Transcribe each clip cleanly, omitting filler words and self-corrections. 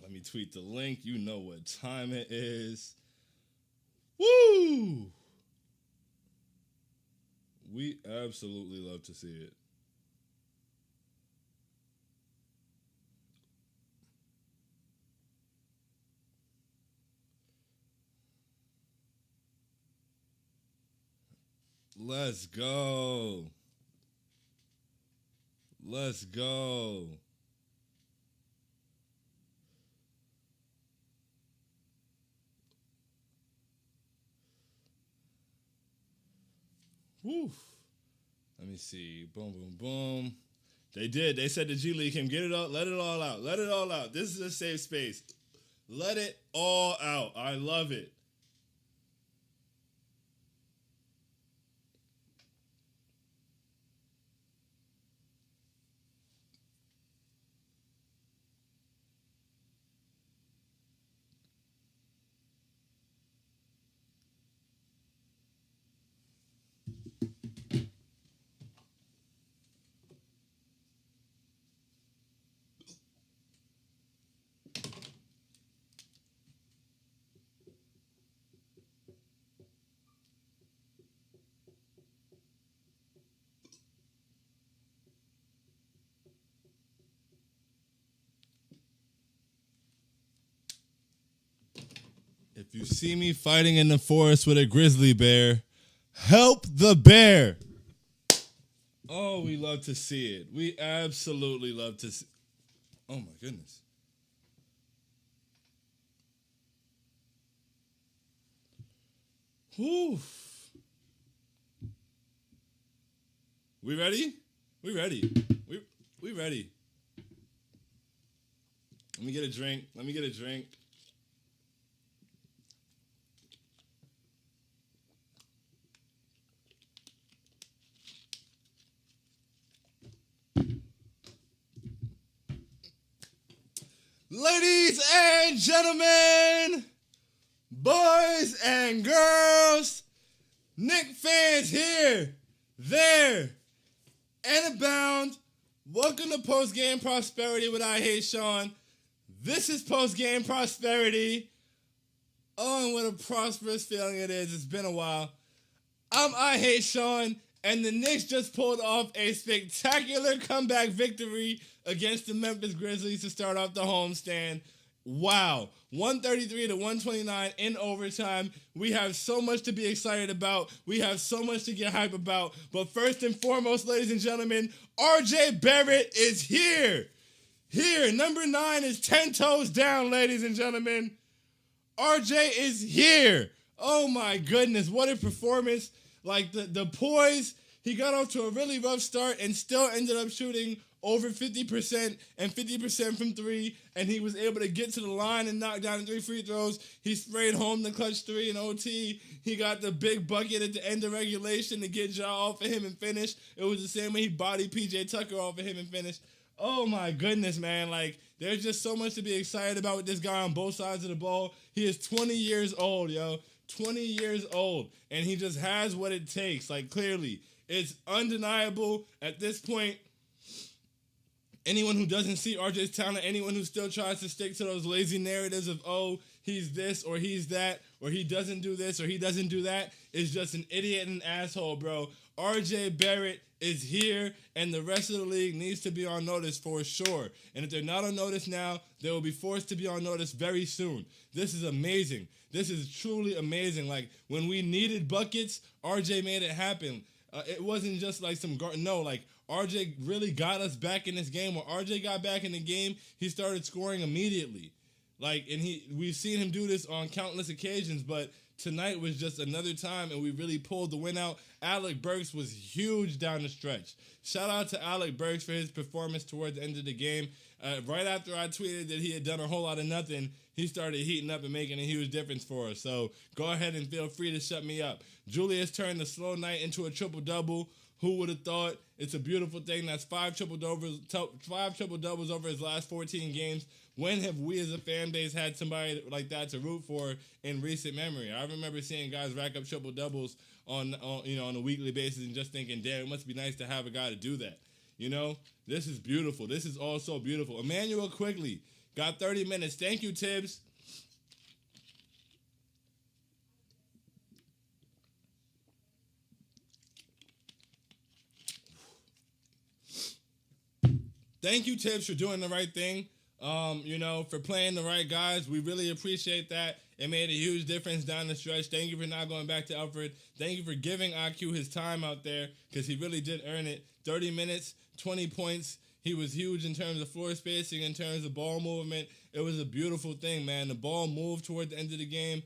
Let me tweet the link. You know what time it is. Woo! We absolutely love to see it. Let's go. Let's go. Woo. Let me see. Boom, boom, boom. They did. They said the G League can get it all. Let it all out. Let it all out. This is a safe space. Let it all out. I love it. If you see me fighting in the forest with a grizzly bear, help the bear. Oh, we love to see it. We absolutely love to see. Oh my goodness. Whew. We ready? We ready. We ready. Let me get a drink. Let me get a drink. Ladies and gentlemen, boys and girls, Knicks fans here, there, and abound. Welcome to Postgame Prosperity with I Hate Sean. This is Postgame Prosperity. Oh, and what a prosperous feeling it is. It's been a while. I'm I Hate Sean, and the Knicks just pulled off a spectacular comeback victory against the Memphis Grizzlies to start off the homestand. Wow. 133 to 129 in overtime. We have so much to be excited about. We have so much to get hype about. But first and foremost, ladies and gentlemen, RJ Barrett is here. Here. Number 9 is 10 toes down, ladies and gentlemen. RJ is here. Oh my goodness. What a performance. Like the poise. He got off to a really rough start and still ended up shooting over 50% and 50% from three, and he was able to get to the line and knock down 3 free throws. He sprayed home the clutch 3 in OT. He got the big bucket at the end of regulation to get Ja off of him and finish. It was the same way he bodied PJ Tucker off of him and finished. Oh my goodness, man. Like, there's just so much to be excited about with this guy on both sides of the ball. He is 20 years old, yo. 20 years old, and he just has what it takes. Like, clearly, it's undeniable at this point. Anyone who doesn't see RJ's talent, anyone who still tries to stick to those lazy narratives of, oh, he's this or he's that, or he doesn't do this or he doesn't do that, is just an idiot and an asshole, bro. RJ Barrett is here, and the rest of the league needs to be on notice for sure. And if they're not on notice now, they will be forced to be on notice very soon. This is amazing. This is truly amazing. Like, when we needed buckets, RJ made it happen. It wasn't just like some like RJ really got us back in this game. When RJ got back in the game, he started scoring immediately. Like, and we've seen him do this on countless occasions, but tonight was just another time, and we really pulled the win out. Alec Burks was huge down the stretch. Shout out to Alec Burks for his performance towards the end of the game. Right after I tweeted that he had done a whole lot of nothing, he started heating up and making a huge difference for us. So go ahead and feel free to shut me up. Julius turned the slow night into a triple-double. Who would have thought? It's a beautiful thing. That's 5 triple-doubles over his last 14 games. When have we as a fan base had somebody like that to root for in recent memory? I remember seeing guys rack up triple-doubles on a weekly basis and just thinking, damn, it must be nice to have a guy to do that. You know, this is beautiful. This is all so beautiful. Emmanuel Quigley, Got 30 minutes. Thank you, Tibbs. Thank you, Tibbs, for doing the right thing. For playing the right guys. We really appreciate that. It made a huge difference down the stretch. Thank you for not going back to Alfred. Thank you for giving IQ his time out there because he really did earn it. 30 minutes, 20 points. He was huge in terms of floor spacing, in terms of ball movement. It was a beautiful thing, man. The ball moved toward the end of the game.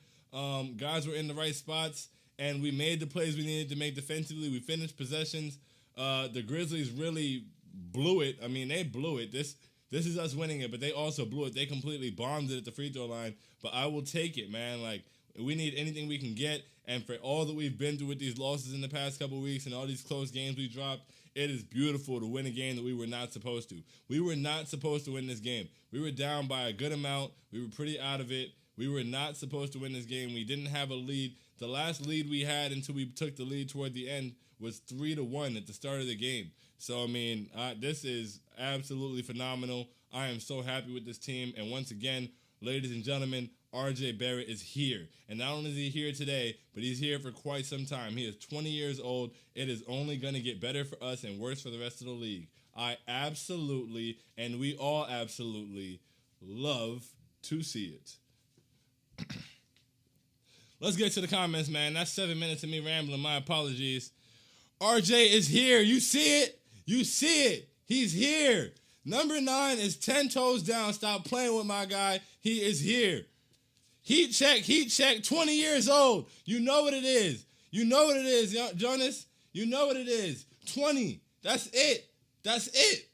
Guys were in the right spots, and we made the plays we needed to make defensively. We finished possessions. The Grizzlies really blew it. I mean, they blew it. This is us winning it, but they also blew it. They completely bombed it at the free throw line. But I will take it, man. Like, we need anything we can get. And for all that we've been through with these losses in the past couple weeks and all these close games we dropped, it is beautiful to win a game that we were not supposed to. We were not supposed to win this game. We were down by a good amount. We were pretty out of it. We were not supposed to win this game. We didn't have a lead. The last lead we had until we took the lead toward the end was 3-1 at the start of the game. So, I mean, this is absolutely phenomenal. I am so happy with this team. And once again, ladies and gentlemen, RJ Barrett is here. And not only is he here today, but he's here for quite some time. He is 20 years old. It is only going to get better for us and worse for the rest of the league. I absolutely, and we all absolutely, love to see it. Let's get to the comments, man. That's 7 minutes of me rambling. My apologies. RJ is here. You see it? You see it. He's here. Number 9 is 10 toes down. Stop playing with my guy. He is here. Heat check, 20 years old. You know what it is. You know what it is, Jonas. You know what it is. 20. That's it. That's it.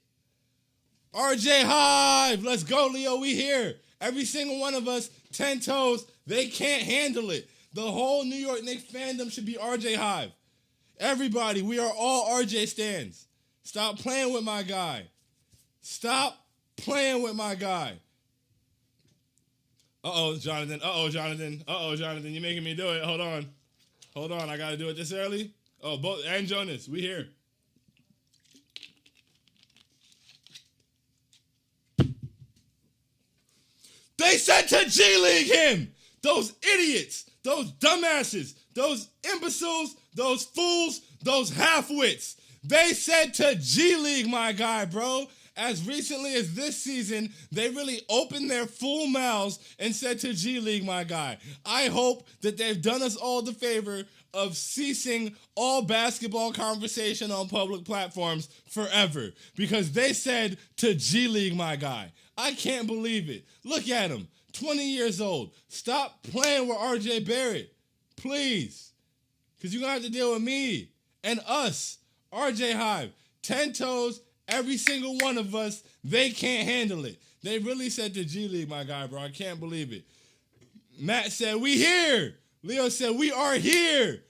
RJ Hive. Let's go, Leo. We here. Every single one of us, 10 toes. They can't handle it. The whole New York Knicks fandom should be RJ Hive. Everybody, we are all RJ stans. Stop playing with my guy. Stop playing with my guy. Uh-oh, Jonathan. Uh-oh, Jonathan. Uh-oh, Jonathan. You're making me do it. Hold on. Hold on. I got to do it this early. Oh, both and Jonas. We here. They said to G League him. Those idiots. Those dumbasses. Those imbeciles. Those fools. Those half-wits. They said to G League my guy, bro. As recently as this season, they really opened their full mouths and said to G League, my guy, I hope that they've done us all the favor of ceasing all basketball conversation on public platforms forever. Because they said to G League, my guy. I can't believe it. Look at him. 20 years old. Stop playing with RJ Barrett. Please. Because you're going to have to deal with me and us. RJ Hive. 10 toes. Every single one of us, they can't handle it. They really said to G League, my guy, bro. I can't believe it. Matt said, we here. Leo said, we are here.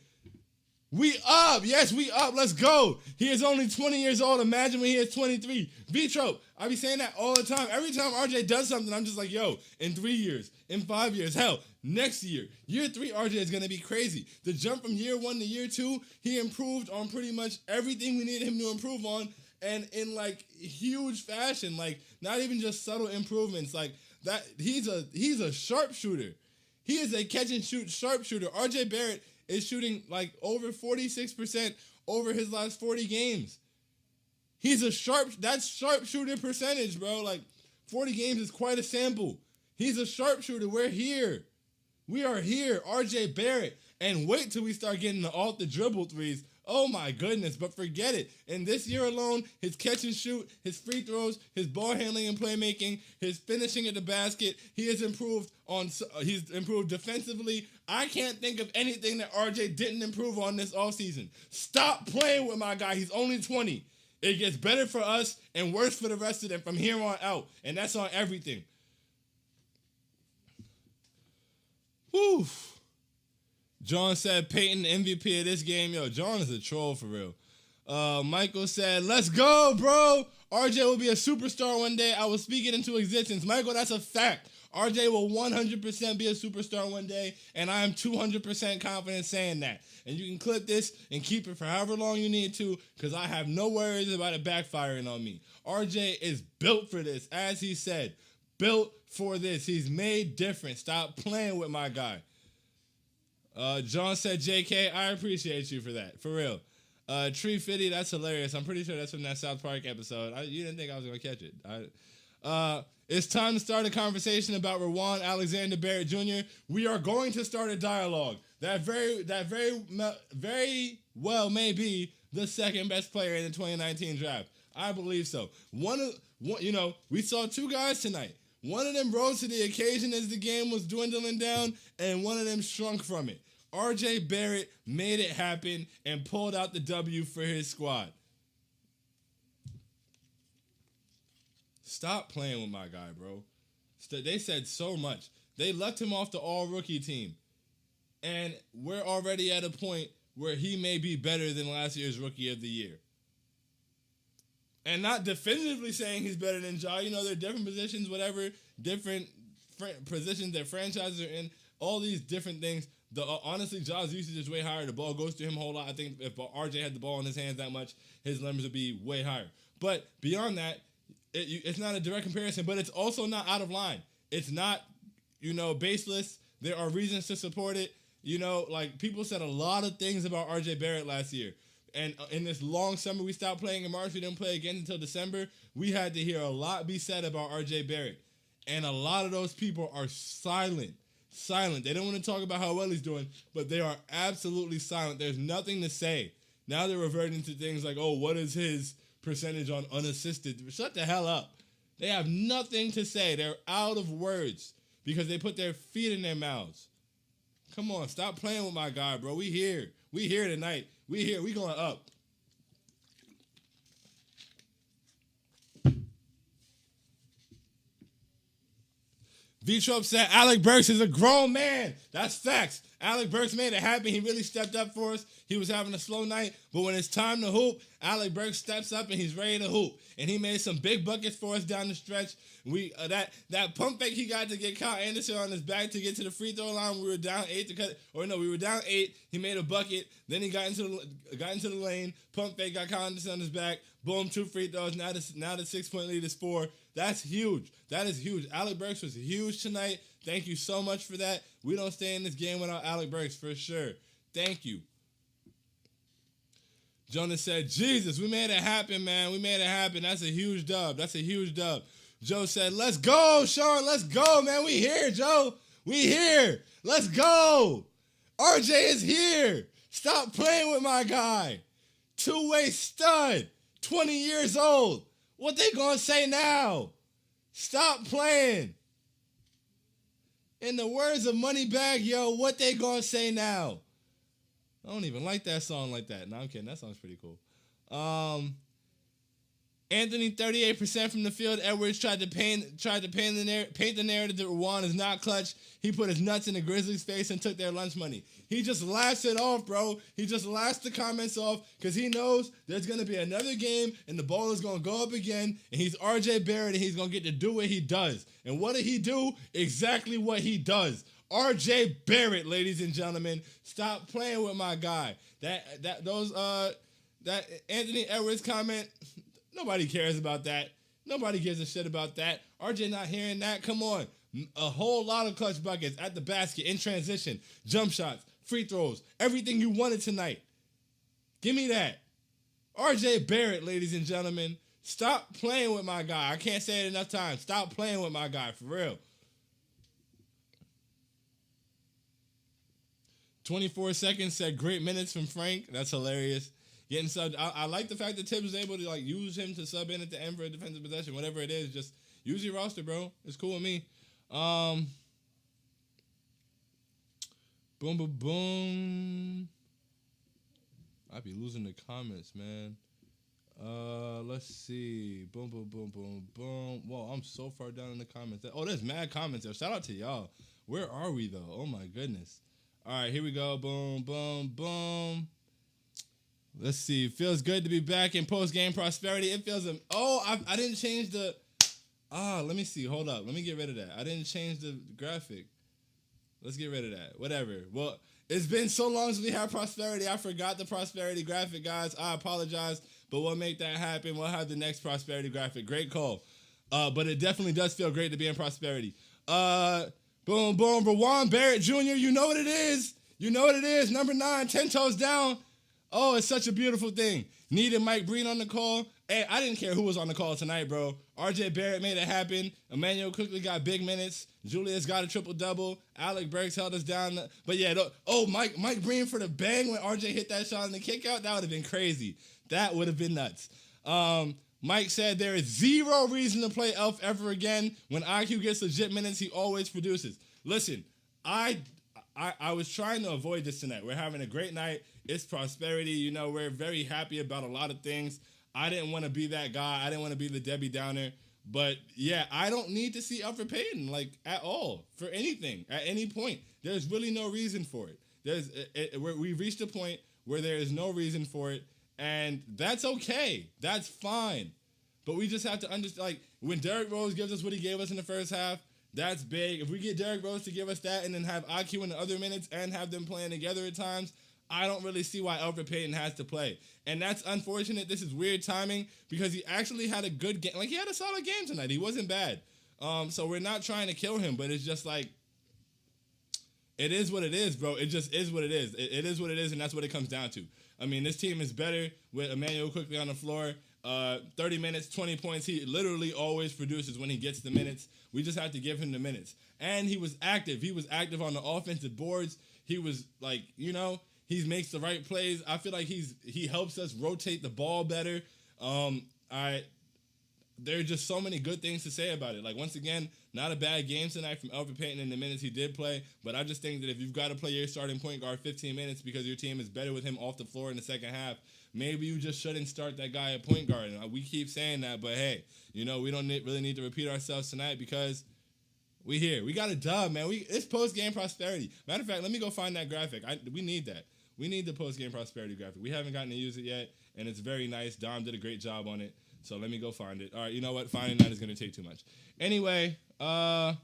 We up. Yes, we up. Let's go. He is only 20 years old. Imagine when he is 23. V-Trope. I be saying that all the time. Every time RJ does something, I'm just like, yo, in 3 years, in 5 years, hell, next year, year 3, RJ is going to be crazy. The jump from year 1 to year 2, he improved on pretty much everything we needed him to improve on. And in, like, huge fashion, like, not even just subtle improvements. Like, that he's a sharpshooter. He is a catch-and-shoot sharpshooter. RJ Barrett is shooting, like, over 46% over his last 40 games. That's sharpshooter percentage, bro. Like, 40 games is quite a sample. He's a sharpshooter. We're here. We are here. RJ Barrett. And wait till we start getting the off-the-dribble threes. Oh, my goodness, but forget it. In this year alone, his catch and shoot, his free throws, his ball handling and playmaking, his finishing at the basket, he's improved defensively. I can't think of anything that RJ didn't improve on this offseason. Stop playing with my guy. He's only 20. It gets better for us and worse for the rest of them from here on out, and that's on everything. Whew. John said Peyton MVP of this game. Yo, John is a troll for real. Michael said, let's go, bro. RJ will be a superstar one day. I will speak it into existence. Michael, that's a fact. RJ will 100% be a superstar one day, and I am 200% confident saying that. And you can clip this and keep it for however long you need to, because I have no worries about it backfiring on me. RJ is built for this, as he said. built for this. He's made different. Stop playing with my guy. John said, JK, I appreciate you for that. For real. Tree Fitty, that's hilarious. I'm pretty sure that's from that South Park episode. You didn't think I was going to catch it. It's time to start a conversation about Rawan Alexander Barrett Jr. We are going to start a dialogue. That very well may be the second best player in the 2019 draft. I believe so. We saw two guys tonight. One of them rose to the occasion as the game was dwindling down, and one of them shrunk from it. RJ Barrett made it happen and pulled out the W for his squad. Stop playing with my guy, bro. They said so much. They left him off the all-rookie team. And we're already at a point where he may be better than last year's Rookie of the Year. And not definitively saying he's better than Ja. They're different positions, whatever, different positions that franchises are in, all these different things. Honestly, Ja's usage is way higher. The ball goes to him a whole lot. I think if RJ had the ball in his hands that much, his numbers would be way higher. But beyond that, it's not a direct comparison, but it's also not out of line. It's not, baseless. There are reasons to support it. People said a lot of things about RJ Barrett last year. And in this long summer, we stopped playing in March. We didn't play again until December. We had to hear a lot be said about RJ Barrett. And a lot of those people are silent. They don't want to talk about how well he's doing, but they are absolutely silent. There's nothing to say. Now they're reverting to things like, oh, what is his percentage on unassisted? Shut the hell up. They have nothing to say. They're out of words because they put their feet in their mouths. Come on, stop playing with my guy, bro. We here. We here tonight. We here. We going up. V-Trope said, Alec Burks is a grown man. That's facts. Alec Burks made it happen. He really stepped up for us. He was having a slow night, but when it's time to hoop, Alec Burks steps up and he's ready to hoop. And he made some big buckets for us down the stretch. We that pump fake he got to get Kyle Anderson on his back to get to the free throw line. We were down 8 to cut. We were down 8. He made a bucket. Then he got into the lane. Pump fake, got Kyle Anderson on his back. Boom, 2 free throws. Now the 6-point lead is 4. That's huge. That is huge. Alec Burks was huge tonight. Thank you so much for that. We don't stay in this game without Alec Burks for sure. Thank you. Jonas said, Jesus, we made it happen, man. We made it happen. That's a huge dub. Joe said, let's go, Sean. Let's go, man. We here, Joe. We here. Let's go. RJ is here. Stop playing with my guy. Two-way stud. 20 years old. What they gonna say now? Stop playing. In the words of Moneybag, yo, what they gonna say now? I don't even like that song like that. No, I'm kidding. That song's pretty cool. Anthony, 38% from the field. Edwards tried to paint the narrative that Rawan is not clutch. He put his nuts in the Grizzlies' face and took their lunch money. He just laughs it off, bro. He just laughs the comments off because he knows there's going to be another game and the ball is going to go up again, and he's RJ Barrett, and he's going to get to do what he does. And what did he do? Exactly what he does. RJ Barrett, ladies and gentlemen. Stop playing with my guy. That Anthony Edwards comment, nobody cares about that. Nobody gives a shit about that. RJ not hearing that. Come on. A whole lot of clutch buckets at the basket, in transition, jump shots, free throws, everything you wanted tonight. Give me that. RJ Barrett, ladies and gentlemen. Stop playing with my guy. I can't say it enough times. Stop playing with my guy, for real. 24 seconds said great minutes from Frank. That's hilarious. Getting subbed. I like the fact that Tibbs was able to use him to sub in at the end for a defensive possession. Whatever it is, just use your roster, bro. It's cool with me. Boom, boom, boom. I'd be losing the comments, man. Let's see. Boom, boom, boom, boom, boom. Whoa, I'm so far down in the comments. Oh, there's mad comments there. Shout out to y'all. Where are we, though? Oh, my goodness. All right, here we go. Boom, boom, boom. Let's see. Feels good to be back in Postgame Prosperity. It feels... I didn't change the... let me see. Hold up. Let me get rid of that. I didn't change the graphic. Let's get rid of that. Whatever. Well, it's been so long since we had Prosperity. I forgot the Prosperity graphic, guys. I apologize, but we'll make that happen. We'll have the next Prosperity graphic. Great call. But it definitely does feel great to be in prosperity. Boom, boom, Rawan Barrett Jr., you know what it is. You know what it is. Number 9, 10 toes down. Oh, it's such a beautiful thing. Needed Mike Breen on the call. Hey, I didn't care who was on the call tonight, bro. RJ Barrett made it happen. Emmanuel quickly got big minutes. Julius got a triple-double. Alec Burks held us down. But yeah, Mike Breen for the bang when RJ hit that shot in the kickout. That would have been crazy. That would have been nuts. Mike said there is zero reason to play Elf ever again. When IQ gets legit minutes, he always produces. Listen, I was trying to avoid this tonight. We're having a great night. It's prosperity. You know, we're very happy about a lot of things. I didn't want to be that guy. I didn't want to be the Debbie Downer. But, yeah, I don't need to see Alfred Payton, like, at all, for anything, at any point. There's really no reason for it. We've reached a point where there is no reason for it, and that's okay. That's fine. But we just have to understand, like, when Derrick Rose gives us what he gave us in the first half, that's big. If we get Derrick Rose to give us that and then have IQ in the other minutes and have them playing together at times, I don't really see why Alfred Payton has to play. And that's unfortunate. This is weird timing because he actually had a good game. Like, he had a solid game tonight. He wasn't bad. So we're not trying to kill him, but it's just like, it is what it is, bro. It just is what it is. It is what it is, and that's what it comes down to. I mean, this team is better with Emmanuel quickly on the floor. 30 minutes, 20 points. He literally always produces when he gets the minutes. We just have to give him the minutes. And he was active. He was active on the offensive boards. He was like, you know, he makes the right plays. I feel like he helps us rotate the ball better. There are just so many good things to say about it. Like, once again, not a bad game tonight from Alfred Payton in the minutes he did play, but I just think that if you've got to play your starting point guard 15 minutes because your team is better with him off the floor in the second half, maybe you just shouldn't start that guy at point guard. And we keep saying that, but hey, you know, we don't really need to repeat ourselves tonight because we here. We got a dub, man. It's post-game prosperity. Matter of fact, let me go find that graphic. We need that. We need the post-game prosperity graphic. We haven't gotten to use it yet, and it's very nice. Dom did a great job on it, so let me go find it. All right, you know what? Finding that is going to take too much. Anyway, Tommy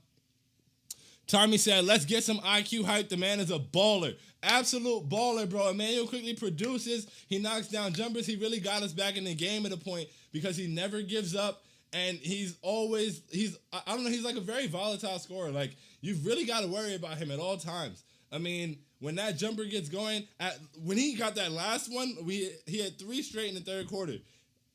said, let's get some IQ hype. The man is a baller. Absolute baller, bro. Emmanuel quickly produces. He knocks down jumpers. He really got us back in the game at a point because he never gives up. And he's like a very volatile scorer. Like, you've really got to worry about him at all times. I mean, when that jumper gets going, when he got that last one, he had 3 straight in the third quarter.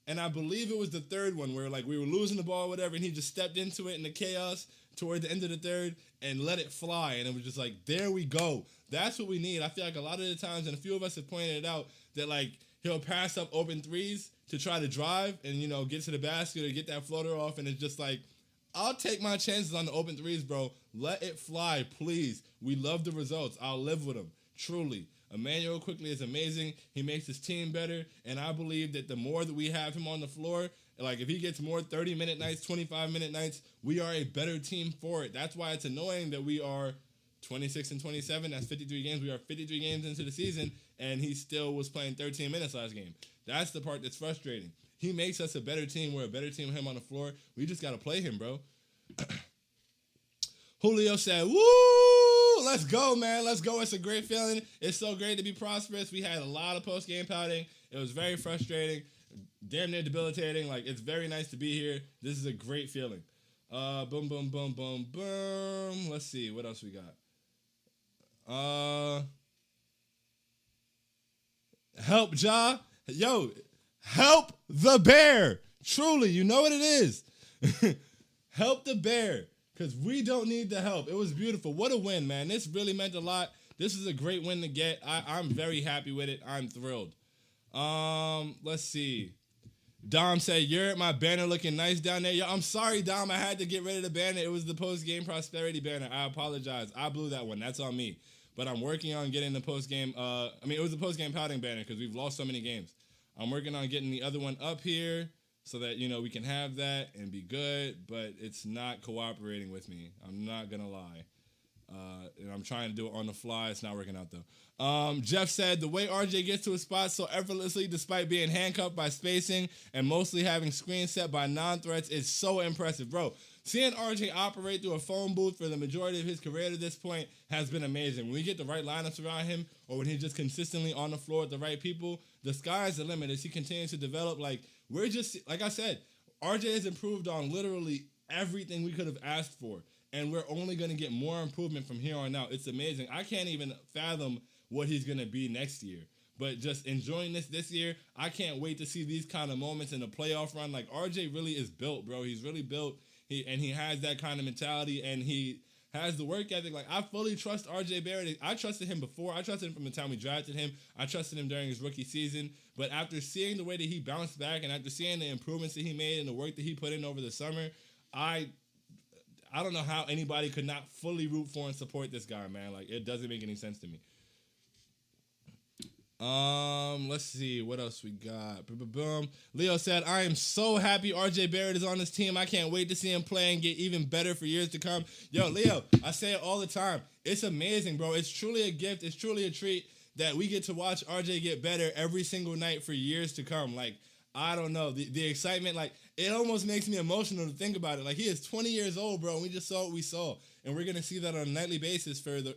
And I believe it was the third one where, like, we were losing the ball or whatever, and he just stepped into it in the chaos toward the end of the third and let it fly. And it was just like, there we go. That's what we need. I feel like a lot of the times, and a few of us have pointed it out, that, like, he'll pass up open threes to try to drive and, you know, get to the basket or get that floater off. And it's just like, I'll take my chances on the open threes, bro. Let it fly, please. We love the results. I'll live with them, truly. Emmanuel quickly is amazing. He makes his team better, and I believe that the more that we have him on the floor, like if he gets more 30-minute nights, 25-minute nights, we are a better team for it. That's why it's annoying that we are 26-27. That's 53 games. We are 53 games into the season, and he still was playing 13 minutes last game. That's the part that's frustrating. He makes us a better team. We're a better team with him on the floor. We just got to play him, bro. Julio said, woo, let's go, man. Let's go. It's a great feeling. It's so great to be prosperous. We had a lot of post-game pouting. It was very frustrating, damn near debilitating. Like, it's very nice to be here. This is a great feeling. Boom, boom, boom, boom, boom. Let's see. What else we got? Help, Ja. Yo, help the bear. Truly, you know what it is. Help the bear. Because we don't need the help. It was beautiful. What a win, man. This really meant a lot. This is a great win to get. I'm very happy with it. I'm thrilled. Let's see. Dom said, you're at my banner looking nice down there. Yo, I'm sorry, Dom. I had to get rid of the banner. It was the post-game prosperity banner. I apologize. I blew that one. That's on me. But I'm working on getting the post-game. It was the post-game pouting banner because we've lost so many games. I'm working on getting the other one up here, so that, you know, we can have that and be good, but it's not cooperating with me. I'm not going to lie. And I'm trying to do it on the fly. It's not working out, though. Jeff said, the way RJ gets to a spot so effortlessly despite being handcuffed by spacing and mostly having screens set by non-threats is so impressive. Bro, seeing RJ operate through a phone booth for the majority of his career to this point has been amazing. When we get the right lineups around him or when he's just consistently on the floor with the right people, the sky's the limit as he continues to develop. Like, we're just, like I said, RJ has improved on literally everything we could have asked for, and we're only going to get more improvement from here on out. It's amazing. I can't even fathom what he's going to be next year. But just enjoying this year, I can't wait to see these kind of moments in the playoff run. Like, RJ really is built, bro. He's really built. He has that kind of mentality, and he has the work ethic. Like, I fully trust RJ Barrett. I trusted him before. I trusted him from the time we drafted him. I trusted him during his rookie season. But after seeing the way that he bounced back and after seeing the improvements that he made and the work that he put in over the summer, I don't know how anybody could not fully root for and support this guy, man. Like, it doesn't make any sense to me. Let's see what else we got. Boom. Leo said, I am so happy RJ Barrett is on this team. I can't wait to see him play and get even better for years to come. Yo, Leo, I say it all the time. It's amazing, bro. It's truly a gift. It's truly a treat that we get to watch RJ get better every single night for years to come. Like, I don't know. The excitement, like, it almost makes me emotional to think about it. Like, he is 20 years old, bro, and we just saw what we saw. And we're going to see that on a nightly basis for the,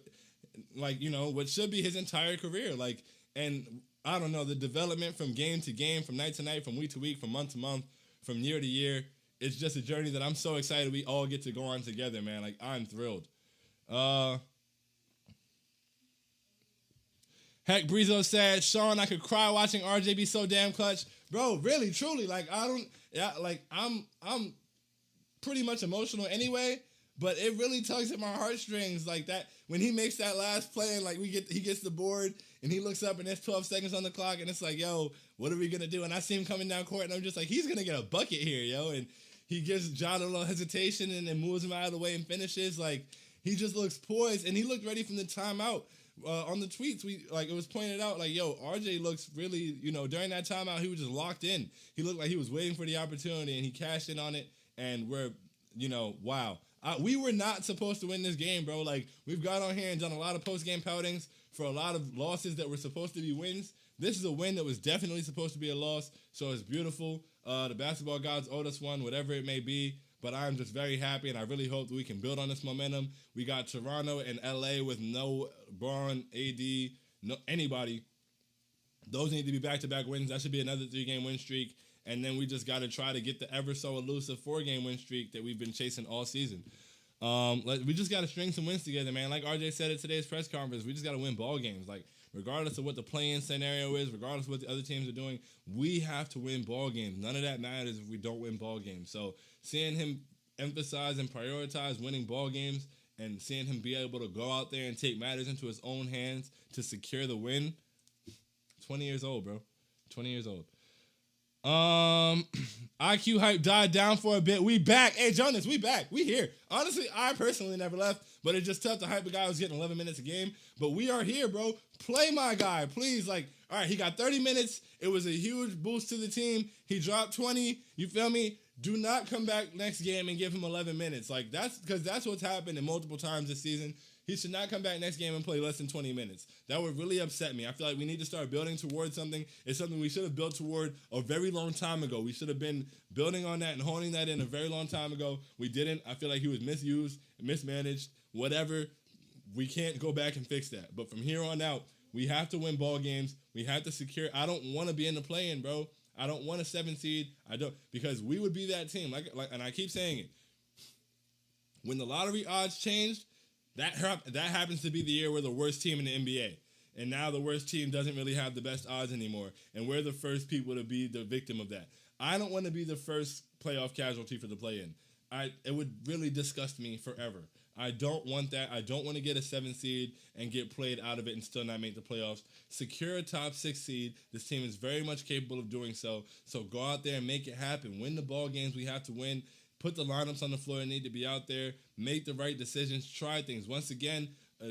like, you know, what should be his entire career. Like, and I don't know, the development from game to game, from night to night, from week to week, from month to month, from year to year, it's just a journey that I'm so excited we all get to go on together, man. Like, I'm thrilled. Heck, Brizo said, Sean, I could cry watching RJ be so damn clutch. Bro, really, truly, like, I'm pretty much emotional anyway, but it really tugs at my heartstrings, like, that when he makes that last play and, like, he gets the board and he looks up and there's 12 seconds on the clock and it's like, yo, what are we gonna do? And I see him coming down court and I'm just like, he's gonna get a bucket here, yo. And he gives John a little hesitation and then moves him out of the way and finishes. Like, he just looks poised and he looked ready from the timeout. On the tweets, it was pointed out, like, yo, RJ looks really, you know, during that timeout, he was just locked in. He looked like he was waiting for the opportunity, and he cashed in on it, and we're, you know, wow. We were not supposed to win this game, bro. Like, we've got on here and done a lot of post-game poutings for a lot of losses that were supposed to be wins. This is a win that was definitely supposed to be a loss, so it's beautiful. The basketball gods owed us one, whatever it may be. But I'm just very happy, and I really hope that we can build on this momentum. We got Toronto and LA with no Braun, AD, no anybody. Those need to be back-to-back wins. That should be another 3-game win streak. And then we just got to try to get the ever-so-elusive 4-game win streak that we've been chasing all season. We just got to string some wins together, man. Like RJ said at today's press conference, we just got to win ball games. Like, regardless of what the play-in scenario is, regardless of what the other teams are doing, we have to win ball games. None of that matters if we don't win ball games. So seeing him emphasize and prioritize winning ball games and seeing him be able to go out there and take matters into his own hands to secure the win, 20 years old, bro. 20 years old. IQ hype died down for a bit. We back. Hey, Jonas, we back. We here. Honestly, I personally never left, but it's just tough to hype a guy who's getting 11 minutes a game. But we are here, bro. Play my guy, please. Like, all right, he got 30 minutes. It was a huge boost to the team. He dropped 20. You feel me? Do not come back next game and give him 11 minutes. Like, that's because that's what's happened in multiple times this season. He should not come back next game and play less than 20 minutes. That would really upset me. I feel like we need to start building towards something. It's something we should have built toward a very long time ago. We should have been building on that and honing that in a very long time ago. We didn't. I feel like he was misused, mismanaged, whatever. We can't go back and fix that. But from here on out, we have to win ball games. We have to secure. I don't want to be in the play-in, bro. I don't want a 7 seed. I don't, because we would be that team. Like, and I keep saying it. When the lottery odds changed, that happens to be the year we're the worst team in the NBA. And now the worst team doesn't really have the best odds anymore. And we're the first people to be the victim of that. I don't want to be the first playoff casualty for the play-in. It would really disgust me forever. I don't want that. I don't want to get a 7 seed and get played out of it and still not make the playoffs. Secure a top 6 seed. This team is very much capable of doing so. So go out there and make it happen. Win the ball games we have to win. Put the lineups on the floor that need to be out there. Make the right decisions. Try things. Once again,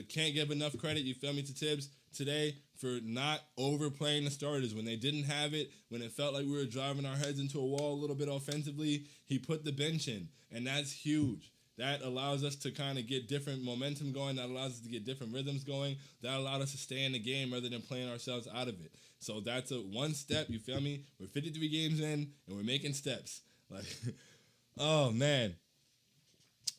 can't give enough credit, you feel me, to Tibbs today for not overplaying the starters. When they didn't have it, when it felt like we were driving our heads into a wall a little bit offensively, he put the bench in, and that's huge. That allows us to kind of get different momentum going. That allows us to get different rhythms going. That allowed us to stay in the game rather than playing ourselves out of it. So that's a one step, you feel me? We're 53 games in, and we're making steps. Like, oh, man.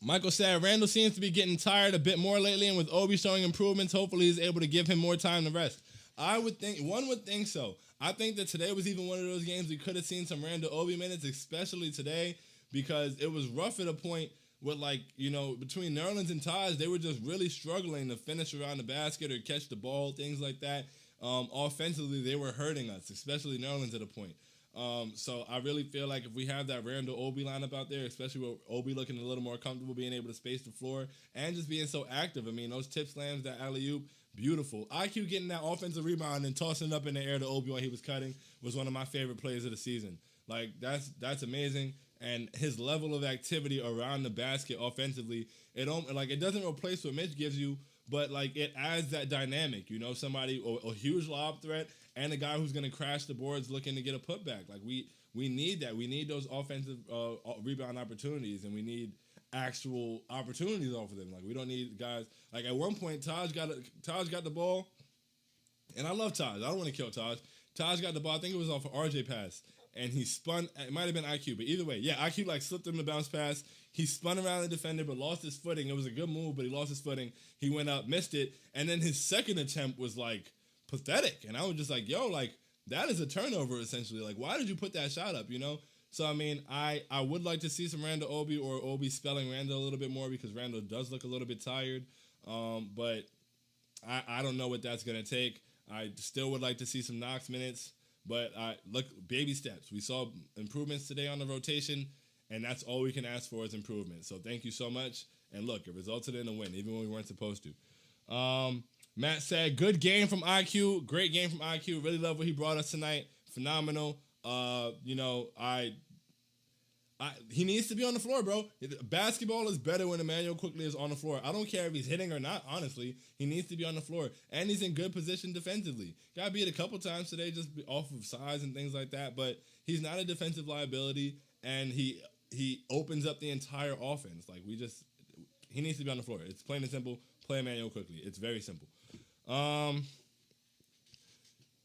Michael said, Randall seems to be getting tired a bit more lately, and with Obi showing improvements, hopefully he's able to give him more time to rest. One would think so. I think that today was even one of those games we could have seen some Randall Obi minutes, especially today, because it was rough at a point with, like, you know, between Nerlens and Taj, they were just really struggling to finish around the basket or catch the ball, things like that. Offensively, they were hurting us, especially Nerlens at a point. So I really feel like if we have that Randall Obi lineup out there, especially with Obi looking a little more comfortable, being able to space the floor and just being so active. I mean, those tip slams, that alley-oop, beautiful. IQ getting that offensive rebound and tossing it up in the air to Obi while he was cutting was one of my favorite plays of the season. Like, that's amazing. And his level of activity around the basket offensively, it doesn't replace what Mitch gives you, but like it adds that dynamic, you know, somebody a huge lob threat and a guy who's going to crash the boards looking to get a putback. Like we need that. We need those offensive rebound opportunities, and we need actual opportunities off of them. Like we don't need guys like at one point Taj got the ball, and I love Taj. I don't want to kill Taj. Taj got the ball. I think it was off an RJ pass. And he spun, it might have been IQ, but either way, yeah, IQ like slipped him the bounce pass. He spun around the defender, but lost his footing. It was a good move, but he lost his footing. He went up, missed it, and then his second attempt was like pathetic. And I was just like, yo, like that is a turnover essentially. Like, why did you put that shot up, you know? So, I mean, I would like to see some Randall Obi or Obi spelling Randall a little bit more because Randall does look a little bit tired. But I don't know what that's going to take. I still would like to see some Knox minutes. But look, baby steps. We saw improvements today on the rotation, and that's all we can ask for is improvement. So thank you so much. And look, it resulted in a win, even when we weren't supposed to. Matt said, good game from IQ. Great game from IQ. Really love what he brought us tonight. Phenomenal. He needs to be on the floor, bro. Basketball is better when Emmanuel Quickly is on the floor. I don't care if he's hitting or not, honestly. He needs to be on the floor. And he's in good position defensively. Got beat a couple times today just off of size and things like that, but he's not a defensive liability, and he opens up the entire offense. Like, he needs to be on the floor. It's plain and simple. Play Emmanuel Quickly. It's very simple.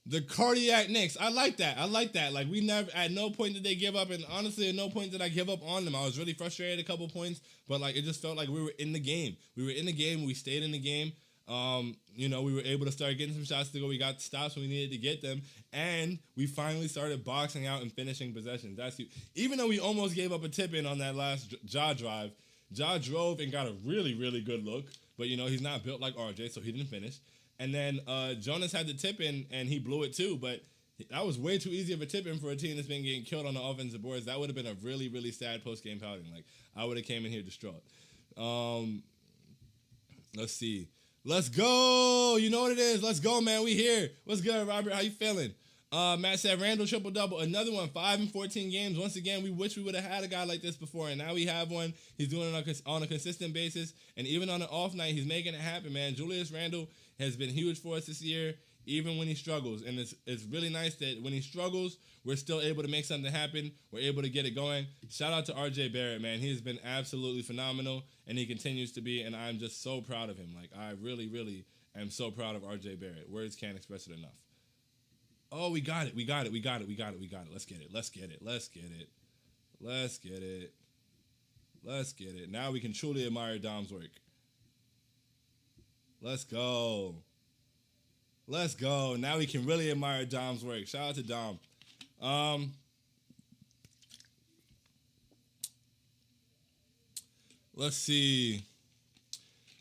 The cardiac Knicks. I like that. Like, we never, at no point did they give up, and honestly, at no point did I give up on them. I was really frustrated a couple points, but like, it just felt like we were in the game. We stayed in the game. We were able to start getting some shots to go. We got stops when we needed to get them, and we finally started boxing out and finishing possessions. That's huge. Even though we almost gave up a tip-in on that last Ja drive, Ja drove and got a really, really good look, but he's not built like RJ, so he didn't finish. And then Jonas had the tip-in, and he blew it too, but that was way too easy of a tip-in for a team that's been getting killed on the offensive boards. That would have been a really, really sad post-game pouting. Like, I would have came in here distraught. Let's see. Let's go. You know what it is. Let's go, man. We here. What's good, Robert? How you feeling? Matt said, Randall triple-double. Another one, 5 in 14 games. Once again, we wish we would have had a guy like this before, and now we have one. He's doing it on a consistent basis, and even on an off night, he's making it happen, man. Julius Randle has been huge for us this year, even when he struggles, and it's really nice that when he struggles, we're still able to make something happen. We're able to get it going. Shout out to RJ Barrett, man. He has been absolutely phenomenal, and he continues to be, and I'm just so proud of him. Like, I really, really am so proud of RJ Barrett. Words can't express it enough. Oh, we got it. Let's get it. Now we can truly admire Dom's work. Let's go. Now we can really admire Dom's work. Shout out to Dom. Let's see.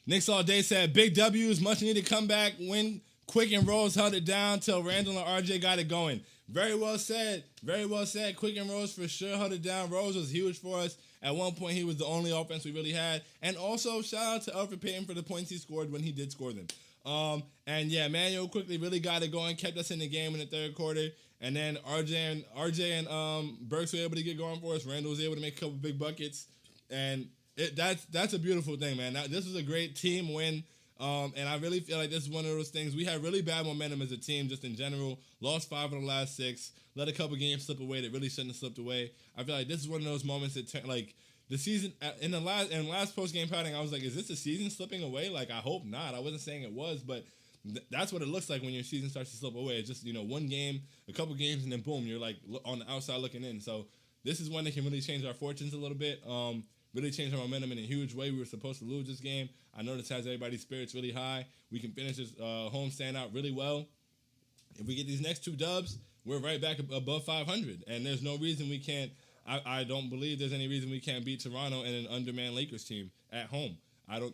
Knicks all day said, big W's, much needed comeback, win. Quick and Rose held it down till Randall and RJ got it going. Very well said. Quick and Rose for sure held it down. Rose was huge for us. At one point, he was the only offense we really had. And also, shout out to Alfred Payton for the points he scored when he did score them. And yeah, Manuel quickly really got it going, kept us in the game in the third quarter. And then RJ and Burks were able to get going for us. Randall was able to make a couple big buckets. And that's a beautiful thing, man. This was a great team win. And I really feel like this is one of those things. We had really bad momentum as a team just in general. Lost 5 of the last 6. Let a couple games slip away that really shouldn't have slipped away. I feel like this is one of those moments that like the season in last post-game pouting, I was like, is this the season slipping away? Like, I hope not. I wasn't saying it was, but that's what it looks like when your season starts to slip away. It's just, one game, a couple games, and then boom, you're like on the outside looking in. So this is one that can really change our fortunes a little bit. Really changed our momentum in a huge way. We were supposed to lose this game. I know this has everybody's spirits really high. We can finish this homestand out really well. If we get these next 2 dubs, we're right back above 500, and there's no reason we can't. I don't believe there's any reason we can't beat Toronto and an undermanned Lakers team at home.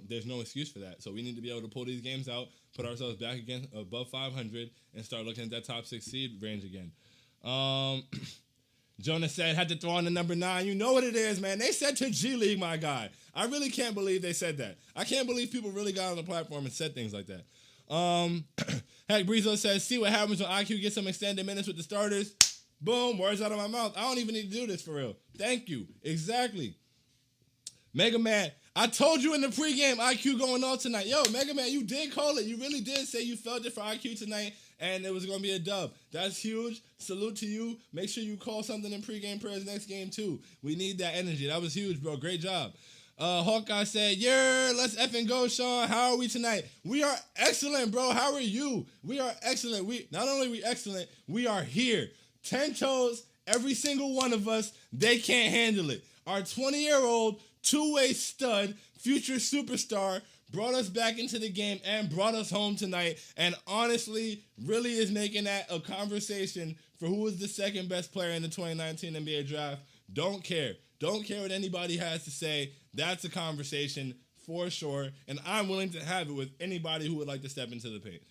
There's no excuse for that. So we need to be able to pull these games out, put ourselves back again above 500, and start looking at that top 6 seed range again. Jonas said, had to throw on the number 9. You know what it is, man. They said to G League, my guy. I really can't believe they said that. I can't believe people really got on the platform and said things like that. Heck, Breezo says, see what happens when IQ gets some extended minutes with the starters. Boom, words out of my mouth. I don't even need to do this for real. Thank you. Exactly. Mega Man, I told you in the pregame IQ going off tonight. Yo, Mega Man, you did call it. You really did say you felt it for IQ tonight, and it was going to be a dub. That's huge. Salute to you. Make sure you call something in pregame prayers next game, too. We need that energy. That was huge, bro. Great job. Hawkeye said, yeah, let's effing go, Sean. How are we tonight? We are excellent, bro. How are you? We are excellent. Not only are we excellent, we are here. 10 toes, every single one of us. They can't handle it. Our 20-year-old, two-way stud, future superstar, brought us back into the game and brought us home tonight, and honestly really is making that a conversation for who is the second best player in the 2019 NBA draft. Don't care. Don't care what anybody has to say. That's a conversation for sure, and I'm willing to have it with anybody who would like to step into the paint.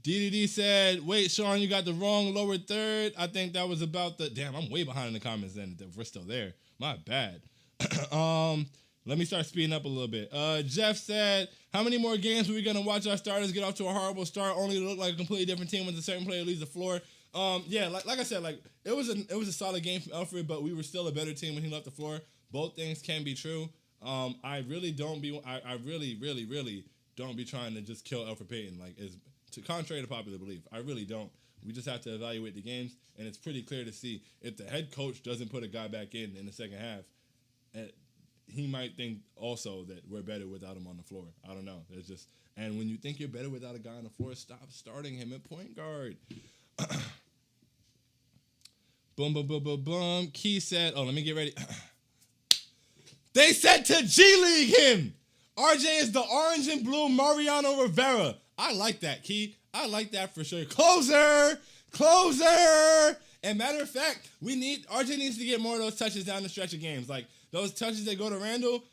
DDD said, wait, Sean, you got the wrong lower third. I think that was about the... Damn, I'm way behind in the comments then. We're still there. My bad. Let me start speeding up a little bit. Jeff said, how many more games are we going to watch our starters get off to a horrible start only to look like a completely different team when a certain player leaves the floor? Yeah, like I said, like it was a solid game from Alfred, but we were still a better team when he left the floor. Both things can be true. I really, really don't be trying to just kill Alfred Payton. Like, contrary to popular belief, I really don't. We just have to evaluate the games, and it's pretty clear to see if the head coach doesn't put a guy back in the second half, he might think also that we're better without him on the floor. I don't know. And when you think you're better without a guy on the floor, stop starting him at point guard. Boom, boom, boom, boom, boom. Key said, let me get ready. They said to G League him. RJ is the orange and blue Mariano Rivera. I like that, Key. I like that for sure. Closer. And matter of fact, RJ needs to get more of those touches down the stretch of games. Like those touches that go to Randall.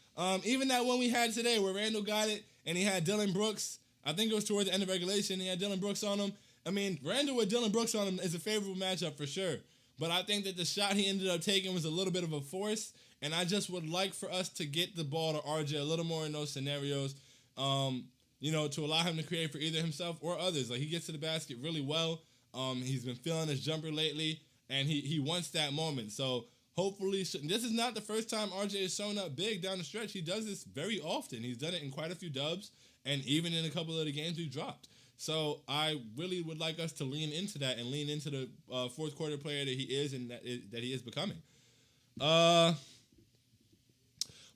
Even that one we had today where Randall got it and he had Dylan Brooks. I think it was towards the end of regulation. He had Dylan Brooks on him. I mean, Randall with Dylan Brooks on him is a favorable matchup for sure. But I think that the shot he ended up taking was a little bit of a force. And I just would like for us to get the ball to RJ a little more in those scenarios. To allow him to create for either himself or others. Like, he gets to the basket really well. He's been feeling his jumper lately, and he wants that moment. So, hopefully, this is not the first time RJ has shown up big down the stretch. He does this very often. He's done it in quite a few dubs, and even in a couple of the games we dropped. So, I really would like us to lean into that and lean into the fourth quarter player that he is and that he is becoming.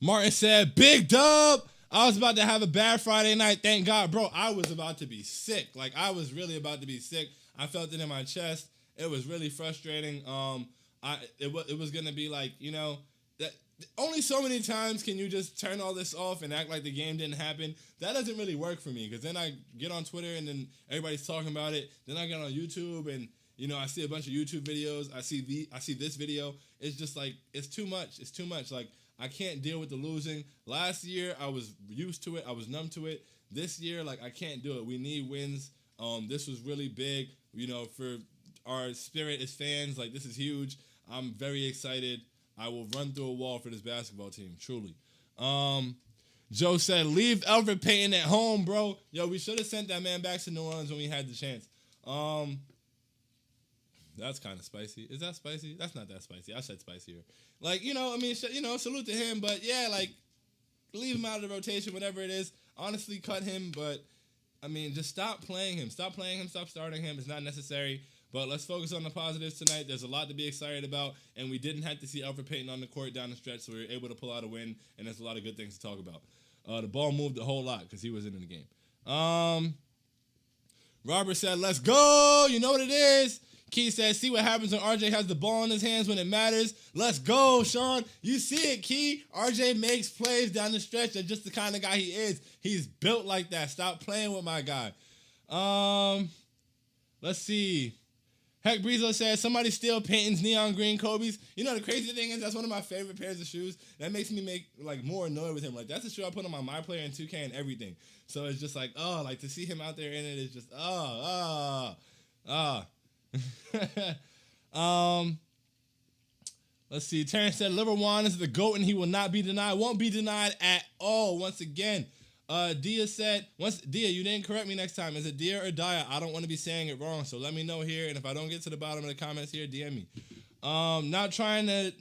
Martin said, big dub. I was about to have a bad Friday night. Thank God, bro. I was about to be sick. Like, I was really about to be sick. I felt it in my chest. It was really frustrating. It was going to be like, that only so many times can you just turn all this off and act like the game didn't happen. That doesn't really work for me because then I get on Twitter and then everybody's talking about it. Then I get on YouTube and, I see a bunch of YouTube videos. I see this video. It's just like, it's too much. It's too much. Like, I can't deal with the losing. Last year, I was used to it. I was numb to it. This year, like, I can't do it. We need wins. This was really big, for our spirit as fans. Like, this is huge. I'm very excited. I will run through a wall for this basketball team, truly. Joe said, leave Alfred Payton at home, bro. Yo, we should have sent that man back to New Orleans when we had the chance. That's kind of spicy. Is that spicy? That's not that spicy. I said spicier. Like, salute to him. But, yeah, like, leave him out of the rotation, whatever it is. Honestly, cut him. But, just stop playing him. Stop playing him. Stop starting him. It's not necessary. But let's focus on the positives tonight. There's a lot to be excited about. And we didn't have to see Alfred Payton on the court down the stretch, so we were able to pull out a win. And there's a lot of good things to talk about. The ball moved a whole lot because he was in the game. Robert said, let's go. You know what it is. Key says, see what happens when RJ has the ball in his hands when it matters. Let's go, Sean. You see it, Key. RJ makes plays down the stretch. That's just the kind of guy he is. He's built like that. Stop playing with my guy. Let's see. Heck Breezo says, somebody steal Peyton's neon green Kobe's. You know, the crazy thing is that's one of my favorite pairs of shoes. That makes me more annoyed with him. Like, that's the shoe I put on my player in 2K and everything. So it's just like, to see him out there in it is just, Let's see. Terrence said, Liverwan is the GOAT and he will not be denied. Won't be denied at all once again. Dia said, Dia, you didn't correct me next time. Is it Dia or Dia? I don't want to be saying it wrong, so let me know here. And if I don't get to the bottom of the comments here, DM me. Not trying to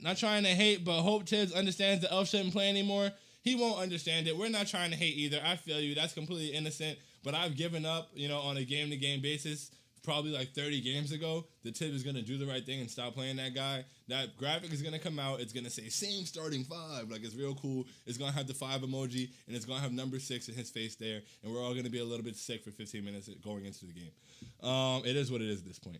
hate, but hope Tibbs understands the Elf shouldn't play anymore. He won't understand it. We're not trying to hate either. I feel you. That's completely innocent. But I've given up, on a game-to-game basis. Probably like 30 games ago, the Tibbs is going to do the right thing and stop playing that guy. That graphic is going to come out. It's going to say same starting 5. Like, it's real cool. It's going to have the 5 emoji, and it's going to have number 6 in his face there. And we're all going to be a little bit sick for 15 minutes going into the game. It is what it is at this point.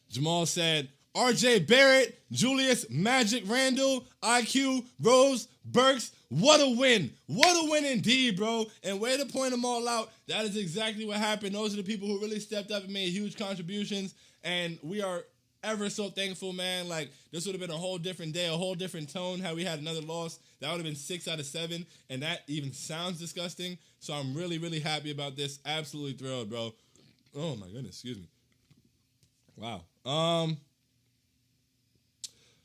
Jamal said, RJ Barrett, Julius, Magic, Randall, IQ, Rose, Burks. What a win. What a win indeed, bro. And way to point them all out. That is exactly what happened. Those are the people who really stepped up and made huge contributions. And we are ever so thankful, man. Like, this would have been a whole different day, a whole different tone had we had another loss. That would have been 6 out of 7. And that even sounds disgusting. So I'm really, really happy about this. Absolutely thrilled, bro. Oh, my goodness. Excuse me. Wow.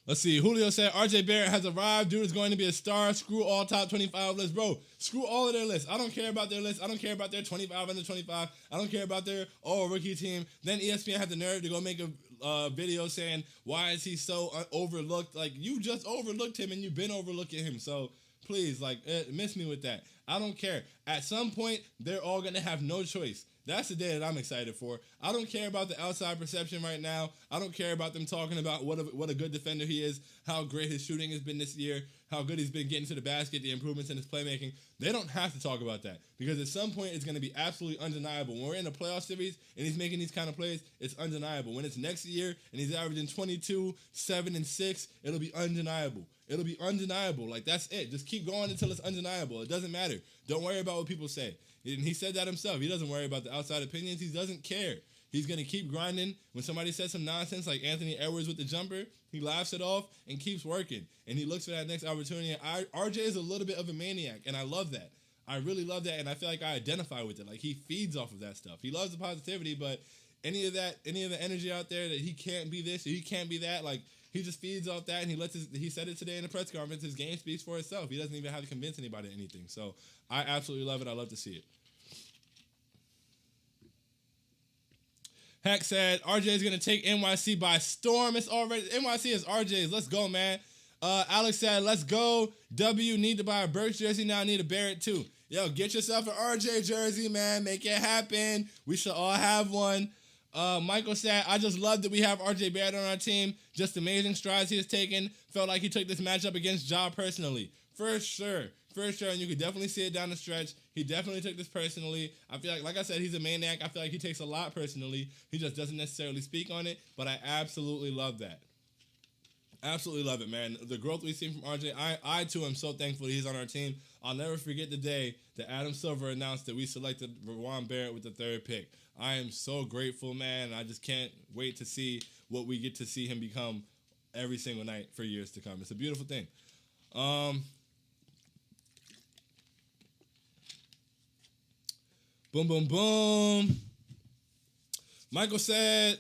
Let's see. Julio said, RJ Barrett has arrived. Dude is going to be a star. Screw all top 25 lists. Bro, screw all of their lists. I don't care about their list. I don't care about their 25 under 25. I don't care about their all-rookie team. Then ESPN had the nerve to go make a video saying, why is he so overlooked? Like, you just overlooked him and you've been overlooking him. So, please, miss me with that. I don't care. At some point, they're all going to have no choice. That's the day that I'm excited for. I don't care about the outside perception right now. I don't care about them talking about what a good defender he is, how great his shooting has been this year, how good he's been getting to the basket, the improvements in his playmaking. They don't have to talk about that because at some point it's going to be absolutely undeniable. When we're in a playoff series and he's making these kind of plays, it's undeniable. When it's next year and he's averaging 22, 7, and 6, it'll be undeniable. It'll be undeniable. Like, that's it. Just keep going until it's undeniable. It doesn't matter. Don't worry about what people say. And he said that himself. He doesn't worry about the outside opinions. He doesn't care. He's going to keep grinding. When somebody says some nonsense like Anthony Edwards with the jumper, he laughs it off and keeps working. And he looks for that next opportunity. RJ is a little bit of a maniac, and I love that. I really love that, and I feel like I identify with it. Like, he feeds off of that stuff. He loves the positivity, but any of the energy out there that he can't be this or he can't be that, like, he just feeds off that, and he said it today in the press conference, his game speaks for itself. He doesn't even have to convince anybody of anything. So I absolutely love it. I love to see it. Heck said, RJ is going to take NYC by storm. It's already, NYC is RJ's. Let's go, man. Alex said, let's go. W, need to buy a Burks jersey. Now I need a Barrett, too. Yo, get yourself an RJ jersey, man. Make it happen. We should all have one. Michael said, I just love that we have RJ Barrett on our team. Just amazing strides he has taken. Felt like he took this matchup against Ja personally. For sure. For sure, and you could definitely see it down the stretch. He definitely took this personally. I feel like I said, he's a maniac. I feel like he takes a lot personally. He just doesn't necessarily speak on it, but I absolutely love that. Absolutely love it, man. The growth we've seen from RJ, I too am so thankful he's on our team. I'll never forget the day that Adam Silver announced that we selected Riwan Barrett with the 3rd pick. I am so grateful, man. I just can't wait to see what we get to see him become every single night for years to come. It's a beautiful thing. Boom, boom, boom. Michael said,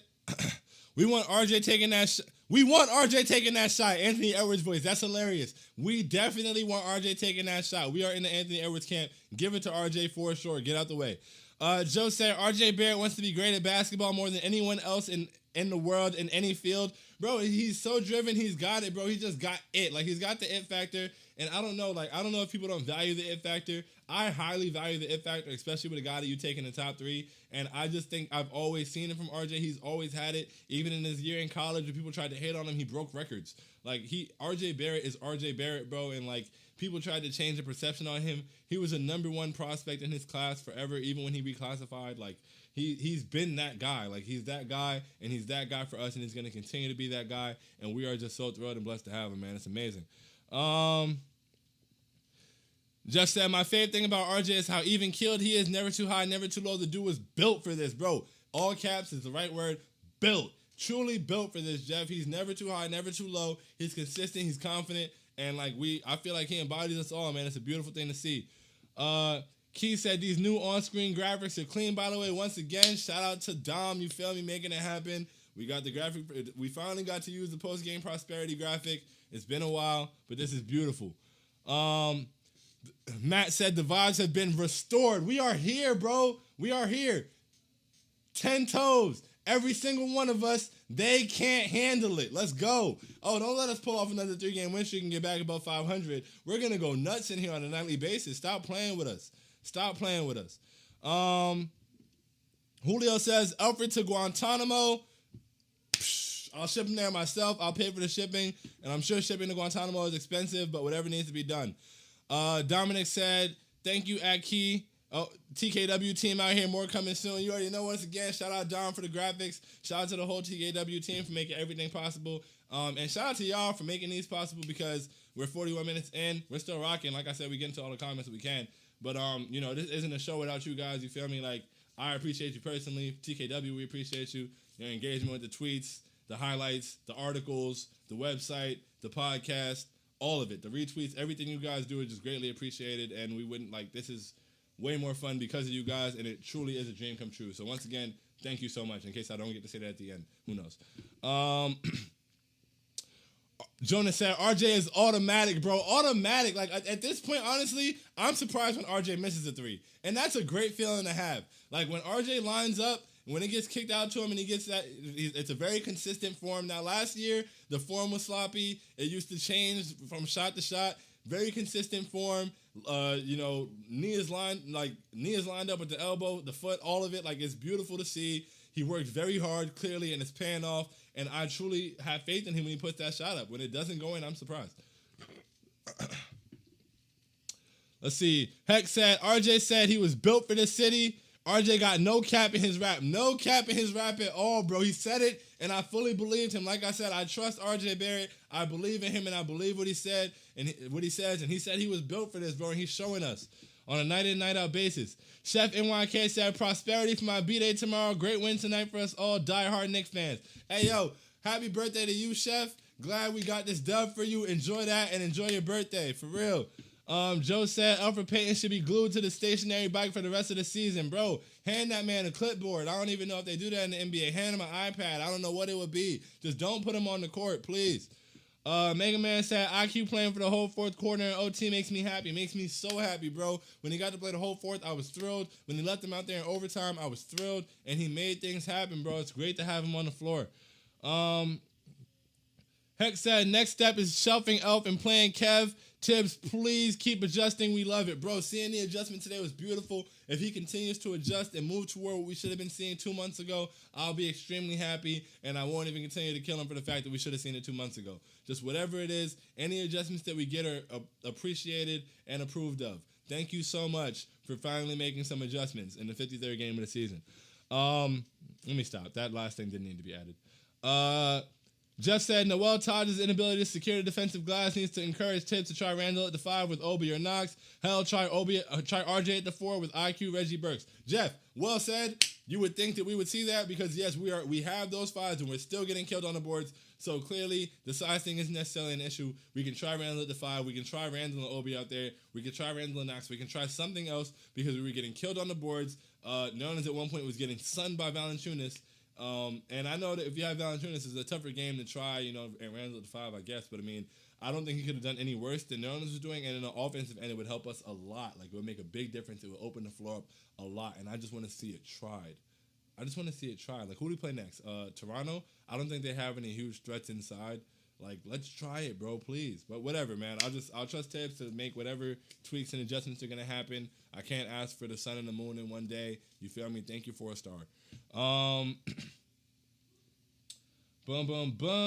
we want RJ taking that shot. We want RJ taking that shot. Anthony Edwards voice. That's hilarious. We definitely want RJ taking that shot. We are in the Anthony Edwards camp. Give it to RJ for sure. Get out the way. Joe said, RJ Barrett wants to be great at basketball more than anyone else in the world in any field. Bro, he's so driven. He's got it, bro. He just got it. Like, he's got the it factor. And I don't know if people don't value the it factor. I highly value the it factor, especially with a guy that you take in the top 3. And I just think I've always seen it from RJ. He's always had it. Even in his year in college, when people tried to hate on him, he broke records. Like, RJ Barrett is RJ Barrett, bro. And, like, people tried to change the perception on him. He was a number 1 prospect in his class forever, even when he reclassified. Like, he's been that guy. Like, he's that guy, and he's that guy for us, and he's going to continue to be that guy. And we are just so thrilled and blessed to have him, man. It's amazing. Just said, my favorite thing about RJ is how even-keeled he is. Never too high, never too low. The dude was built for this, bro. All caps is the right word. Built. Truly built for this, Jeff. He's never too high, never too low. He's consistent. He's confident. And, like, I feel like he embodies us all, man. It's a beautiful thing to see. Key said these new on-screen graphics are clean, by the way. Once again, shout out to Dom, you feel me, making it happen. We got the graphic. We finally got to use the post-game prosperity graphic. It's been a while, but this is beautiful. Matt said the vibes have been restored. We are here, bro. We are here. 10 toes. Every single one of us, they can't handle it. Let's go. Oh, don't let us pull off another 3-game win streak and get back above 500. We're going to go nuts in here on a nightly basis. Stop playing with us. Stop playing with us. Julio says, Alfred to Guantanamo. I'll ship him there myself. I'll pay for the shipping. And I'm sure shipping to Guantanamo is expensive, but whatever needs to be done. Dominic said, thank you, Aki. Oh, TKW team out here, more coming soon. You already know. Once again, shout out Dom for the graphics. Shout out to the whole TKW team for making everything possible. And shout out to y'all for making these possible, because we're 41 minutes in. We're still rocking. Like I said, we get into all the comments that we can. But, you know, this isn't a show without you guys. You feel me? Like, I appreciate you personally. TKW, we appreciate you. Your engagement with the tweets, the highlights, the articles, the website, the podcast, all of it. The retweets, everything you guys do is just greatly appreciated. And we wouldn't, like, this is way more fun because of you guys, and it truly is a dream come true. So once again, thank you so much. In case I don't get to say that at the end, who knows? Jonas said, RJ is automatic, bro. Automatic. Like, at this point, honestly, I'm surprised when RJ misses a 3. And that's a great feeling to have. Like, when RJ lines up, when it gets kicked out to him and he gets that, it's a very consistent form. Now, last year, the form was sloppy. It used to change from shot to shot. Very consistent form. You know, knee is lined up with the elbow, the foot, all of it. Like, it's beautiful to see. He works very hard, clearly, and it's paying off. And I truly have faith in him when he puts that shot up. When it doesn't go in, I'm surprised. Let's see. Heck said, RJ said he was built for this city. RJ got no cap in his rap. No cap in his rap at all, bro. He said it, and I fully believed him. Like I said, I trust RJ Barrett. I believe in him, and I believe what he said and what he says. And he said he was built for this, bro, and he's showing us on a night-in, night-out basis. Chef NYK said, prosperity for my B-Day tomorrow. Great win tonight for us all die-hard Knicks fans. Hey, yo, happy birthday to you, Chef. Glad we got this dub for you. Enjoy that and enjoy your birthday, for real. Joe said, Alfred Payton should be glued to the stationary bike for the rest of the season. Bro, hand that man a clipboard. I don't even know if they do that in the NBA. Hand him an iPad. I don't know what it would be. Just don't put him on the court, please. Mega Man said, IQ playing for the whole fourth quarter in OT makes me happy. Makes me so happy, bro. When he got to play the whole fourth, I was thrilled. When he left him out there in overtime, I was thrilled. And he made things happen, bro. It's great to have him on the floor. Heck said, next step is shelving Elf and playing Kev. Tibbs, please keep adjusting. We love it, bro. Seeing the adjustment today was beautiful. If he continues to adjust and move toward what we should have been seeing 2 months ago, I'll be extremely happy, and I won't even continue to kill him for the fact that we should have seen it 2 months ago. Just whatever it is, any adjustments that we get are appreciated and approved of. Thank you so much for finally making some adjustments in the 53rd game of the season. Let me stop. That last thing didn't need to be added. Jeff said, Noel Todd's inability to secure the defensive glass needs to encourage Tibbs to try Randall at the 5 with Obi or Knox. Hell, try RJ at the 4 with IQ Reggie Burks. Jeff, well said. You would think that we would see that because, yes, we have those 5s and we're still getting killed on the boards. So clearly, the size thing isn't necessarily an issue. We can try Randall at the 5. We can try Randall and Obi out there. We can try Randall and Knox. We can try something else because we were getting killed on the boards. Nolan at one point was getting sunned by Valanciunas. And I know that if you have Valanciunas, it's a tougher game to try, and Randall at the 5, I guess. But, I mean, I don't think he could have done any worse than Nolan was doing. And in the offensive end, it would help us a lot. Like, it would make a big difference. It would open the floor up a lot. And I just want to see it tried. Like, who do we play next? Toronto? I don't think they have any huge threats inside. Like, let's try it, bro, please. But whatever, man. I'll trust Tibbs to make whatever tweaks and adjustments are gonna happen. I can't ask for the sun and the moon in one day. You feel me? Thank you for a star. Boom, boom, boom.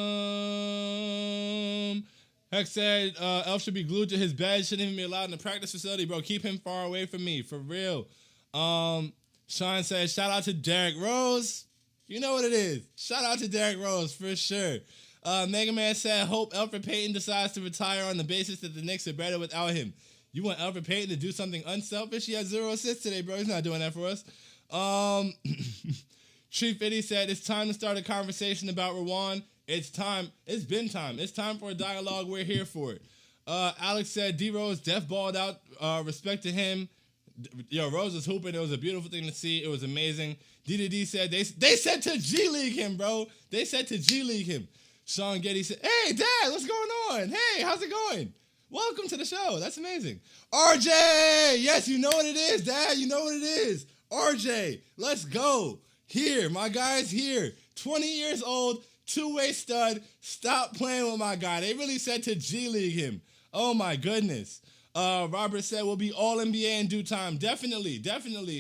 Heck said Elf should be glued to his bed. Shouldn't even be allowed in the practice facility, bro. Keep him far away from me, for real. Sean said, shout out to Derrick Rose. You know what it is. Shout out to Derrick Rose, for sure. Mega Man said, hope Elfrid Payton decides to retire on the basis that the Knicks are better without him. You want Elfrid Payton to do something unselfish? He had 0 assists today, bro. He's not doing that for us. Tree Fitty said, it's time to start a conversation about Rwan. It's time. It's been time. It's time for a dialogue. We're here for it. Alex said, D-Rose def balled out. Respect to him. Yo, Rose was hooping. It was a beautiful thing to see. It was amazing. D said, they said to G-League him, bro. They said to G-League him. Sean Getty said, hey, Dad, what's going on? Hey, how's it going? Welcome to the show. That's amazing. RJ, yes, you know what it is, Dad. You know what it is. RJ, let's go. Here, my guy's here. 20 years old, two-way stud. Stop playing with my guy. They really said to G-League him. Oh, my goodness. Robert said we'll be all NBA in due time. Definitely.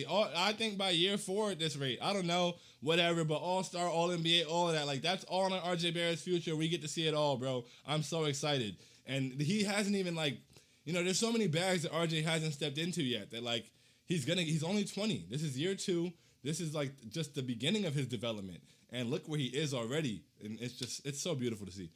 I think by year 4 at this rate. I don't know, whatever, but all-star, all-NBA, all of that. Like, that's all in RJ Barrett's future. We get to see it all, bro. I'm so excited. And he hasn't even, like, you know, there's so many bags that RJ hasn't stepped into yet that, like, he's only 20. This is year 2. This is, like, just the beginning of his development. And look where he is already. And it's so beautiful to see.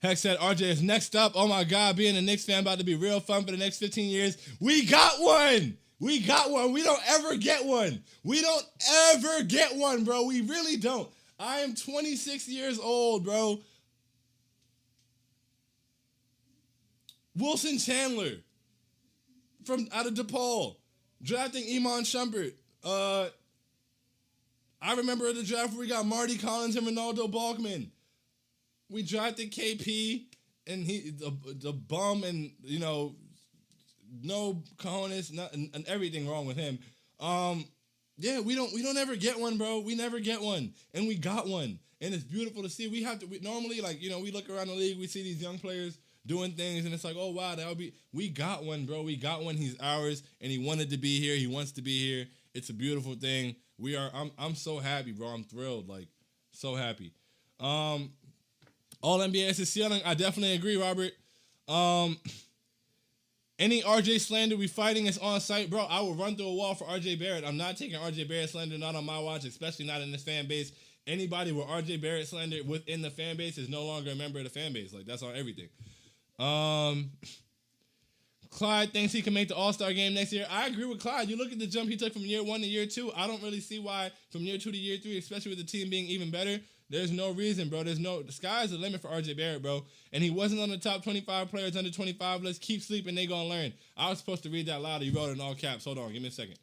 Heck said, RJ is next up. Oh, my God, being a Knicks fan about to be real fun for the next 15 years. We got one. We don't ever get one. We don't ever get one, bro. We really don't. I am 26 years old, bro. Wilson Chandler from out of DePaul. Drafting Iman Shumpert. I remember the draft where we got Marty Collins and Ronaldo Balkman. We drafted KP, and he the bum, and you know, no cojones, and everything wrong with him. Yeah, we don't ever get one, bro. We never get one, and we got one, and it's beautiful to see. We normally, like, you know, we look around the league, we see these young players doing things, and it's like, oh wow, we got one, bro. We got one. He's ours, and he wanted to be here. He wants to be here. It's a beautiful thing. I'm so happy, bro. I'm thrilled, like, so happy. All NBA is ceiling. I definitely agree, Robert. Any RJ slander we fighting is on site, bro. I will run through a wall for RJ Barrett. I'm not taking RJ Barrett slander, not on my watch, especially not in this fan base. Anybody with RJ Barrett slander within the fan base is no longer a member of the fan base. Like, that's on everything. Clyde thinks he can make the All-Star game next year. I agree with Clyde. You look at the jump he took from year 1 to year 2. I don't really see why from year 2 to year 3, especially with the team being even better. There's no reason, bro. The sky's the limit for RJ Barrett, bro. And he wasn't on the top 25 players under 25 list. Keep sleeping, they gonna learn. I was supposed to read that louder. You wrote it in all caps. Hold on, give me a second.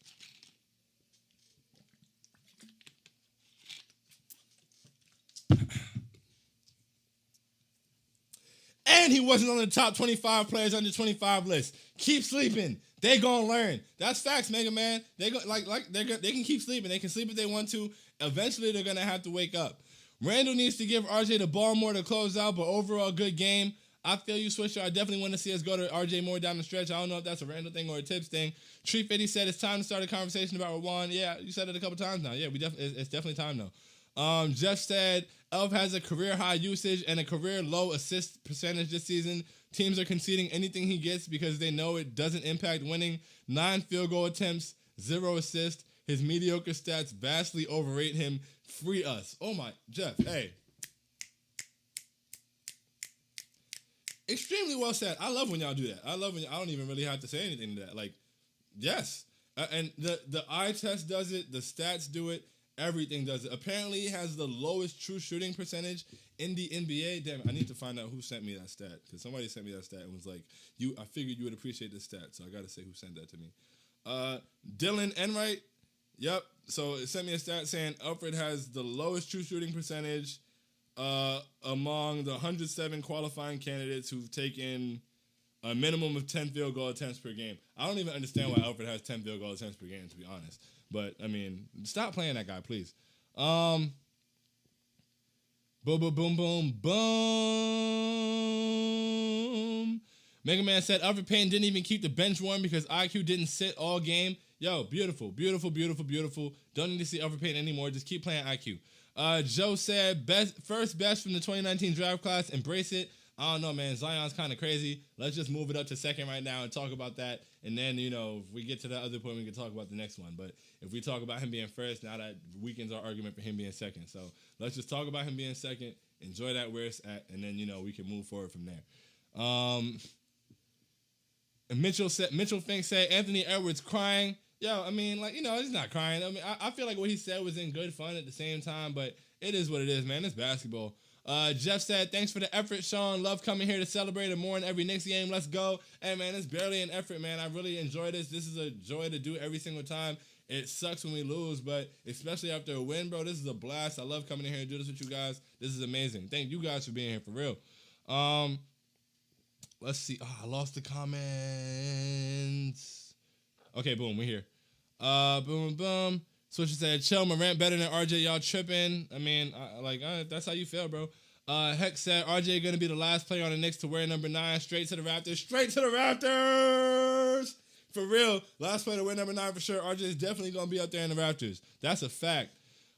And he wasn't on the top 25 players under 25 list. Keep sleeping. They gonna learn. That's facts, Mega Man. They can keep sleeping. They can sleep if they want to. Eventually, they're gonna have to wake up. Randall needs to give RJ the ball more to close out, but overall, good game. I feel you, Swisher. I definitely want to see us go to RJ more down the stretch. I don't know if that's a Randall thing or a Tips thing. Tree 50 said it's time to start a conversation about Rwan. Yeah, you said it a couple times now. Yeah, it's definitely time now. Jeff said Elf has a career high usage and a career low assist percentage this season. Teams are conceding anything he gets because they know it doesn't impact winning. 9 field goal attempts, 0 assists. His mediocre stats vastly overrate him. Free us. Oh my, Jeff, hey. Extremely well said. I love when y'all do that. I love when I don't even really have to say anything to that. Like, yes. And the eye test does it. The stats do it. Everything does it. Apparently, he has the lowest true shooting percentage in the NBA. Damn, I need to find out who sent me that stat. Because somebody sent me that stat and was like, I figured you would appreciate this stat. So I got to say who sent that to me. Dylan Enright. Yep. So it sent me a stat saying Alfred has the lowest true shooting percentage among the 107 qualifying candidates who've taken a minimum of 10 field goal attempts per game. I don't even understand why Alfred has 10 field goal attempts per game, to be honest. But, I mean, stop playing that guy, please. Boom, boom, boom, boom, boom. Mega Man said Alfred Payton didn't even keep the bench warm because IQ didn't sit all game. Yo, beautiful, beautiful, beautiful, beautiful. Don't need to see Alfred Payton anymore. Just keep playing IQ. Joe said first best from the 2019 draft class. Embrace it. I don't know, man. Zion's kind of crazy. Let's just move it up to second right now and talk about that. And then, you know, if we get to the other point, we can talk about the next one. But if we talk about him being first, now that weakens our argument for him being second. So let's just talk about him being second, enjoy that where it's at, and then, you know, we can move forward from there. And Mitchell Fink said Anthony Edwards crying. Yo, I mean, like, you know, he's not crying. I mean, I feel like what he said was in good fun at the same time, but it is what it is, man. It's basketball. Jeff said, thanks for the effort, Sean. Love coming here to celebrate it more in every Knicks game. Let's go. Hey, man, it's barely an effort, man. I really enjoy this. This is a joy to do every single time. It sucks when we lose, but especially after a win, bro, this is a blast. I love coming in here and do this with you guys. This is amazing. Thank you guys for being here, for real. Let's see. Oh, I lost the comments. Okay, boom, we're here. Boom, boom. Switcher said, chill, Morant better than RJ. Y'all tripping. I mean, that's how you feel, bro. Hex said, RJ going to be the last player on the Knicks to wear number 9. Straight to the Raptors. Straight to the Raptors! For real. Last player to wear number 9 for sure. RJ is definitely going to be up there in the Raptors. That's a fact.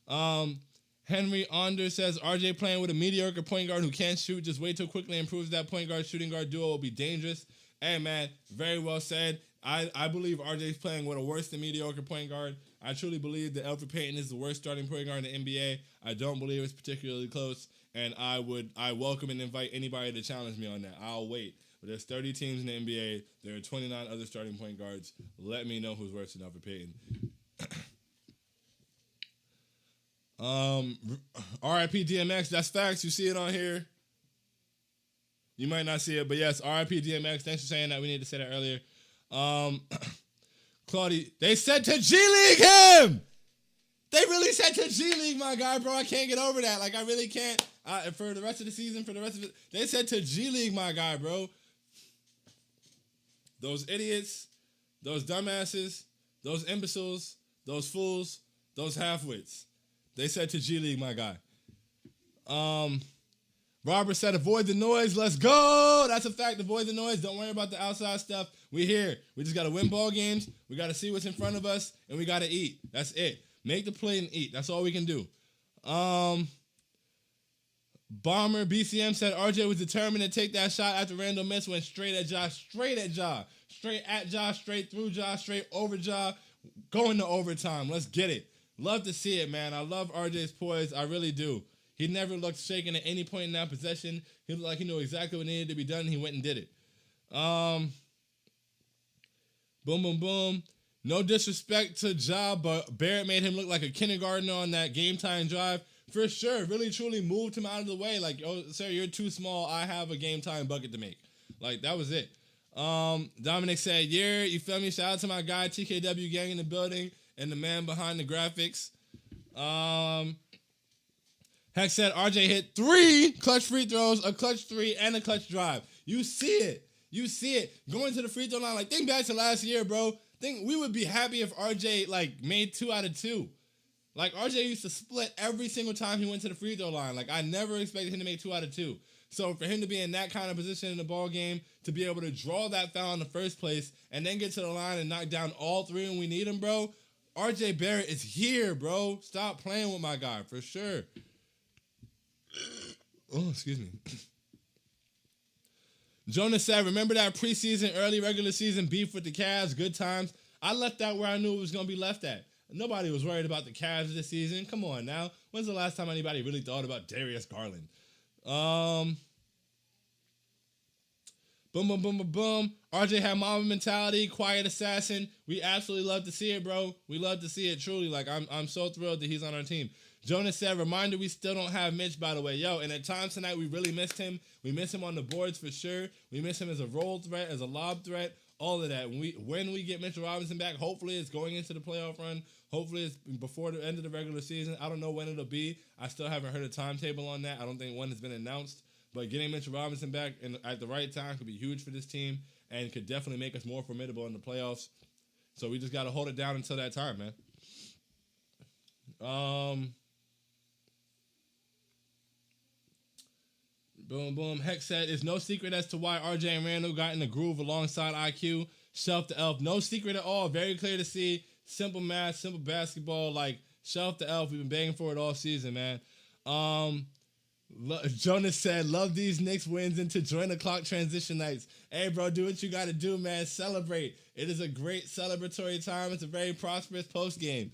Henry Onder says, RJ playing with a mediocre point guard who can't shoot. Just wait till quickly improves that point guard shooting guard duo will be dangerous. Hey, man, very well said. I believe RJ's playing with a worse than mediocre point guard. I truly believe that Alfred Payton is the worst starting point guard in the NBA. I don't believe it's particularly close, and I welcome and invite anybody to challenge me on that. I'll wait. But there's 30 teams in the NBA. There are 29 other starting point guards. Let me know who's worse than Alfred Payton. RIP DMX, that's facts. You see it on here. You might not see it, but yes, RIP DMX. Thanks for saying that. We need to say that earlier. Claudia, they said to G League him. They really said to G League, my guy, bro. I can't get over that. Like, I really can't. For the rest of the season, for the rest of it, they said to G League, my guy, bro. Those idiots, those dumbasses, those imbeciles, those fools, those half-wits. They said to G League, my guy. Robert said, avoid the noise. Let's go. That's a fact. Avoid the noise. Don't worry about the outside stuff. We here. We just got to win ball games. We got to see what's in front of us, and we got to eat. That's it. Make the play and eat. That's all we can do. Bomber BCM said RJ was determined to take that shot after Randall missed. Went straight at Ja. Straight at Ja. Straight at Ja. Straight through Ja. Straight over Ja. Going to overtime. Let's get it. Love to see it, man. I love RJ's poise. I really do. He never looked shaken at any point in that possession. He looked like he knew exactly what needed to be done. He went and did it. Boom, boom, boom. No disrespect to Ja, but Barrett made him look like a kindergartner on that game-time drive. For sure. Really, truly moved him out of the way. Like, oh, sir, you're too small. I have a game-time bucket to make. Like, that was it. Dominic said, yeah, you feel me? Shout out to my guy, TKW gang in the building, and the man behind the graphics. Heck said RJ hit 3 clutch free throws, a clutch 3, and a clutch drive. You see it. You see it. Going to the free throw line. Like, think back to last year, bro. Think we would be happy if RJ, like, made 2 out of 2. Like, RJ used to split every single time he went to the free throw line. Like, I never expected him to make 2 out of 2. So for him to be in that kind of position in the ball game, to be able to draw that foul in the first place, and then get to the line and knock down all 3 when we need him, bro, RJ Barrett is here, bro. Stop playing with my guy, for sure. Oh, excuse me. Jonas said, remember that preseason, early regular season beef with the Cavs? Good times. I left that where I knew it was going to be left at. Nobody was worried about the Cavs this season. Come on now. When's the last time anybody really thought about Darius Garland? Boom, boom, boom, boom, boom. RJ had Mamba mentality, quiet assassin. We absolutely love to see it, bro. We love to see it, truly. Like, I'm so thrilled that he's on our team. Jonas said, reminder, we still don't have Mitch, by the way. Yo, and at times tonight, we really missed him. We miss him on the boards for sure. We miss him as a roll threat, as a lob threat, all of that. When we get Mitchell Robinson back, hopefully it's going into the playoff run. Hopefully it's before the end of the regular season. I don't know when it'll be. I still haven't heard a timetable on that. I don't think one has been announced. But getting Mitchell Robinson back at the right time could be huge for this team and could definitely make us more formidable in the playoffs. So we just got to hold it down until that time, man. Boom, boom. Heck said, it's no secret as to why RJ and Randall got in the groove alongside IQ. Shelf the Elf. No secret at all. Very clear to see. Simple math, simple basketball. Like, Shelf the Elf. We've been begging for it all season, man. Jonas said, love these Knicks wins into join the clock transition nights. Hey, bro, do what you got to do, man. Celebrate. It is a great celebratory time. It's a very prosperous post game.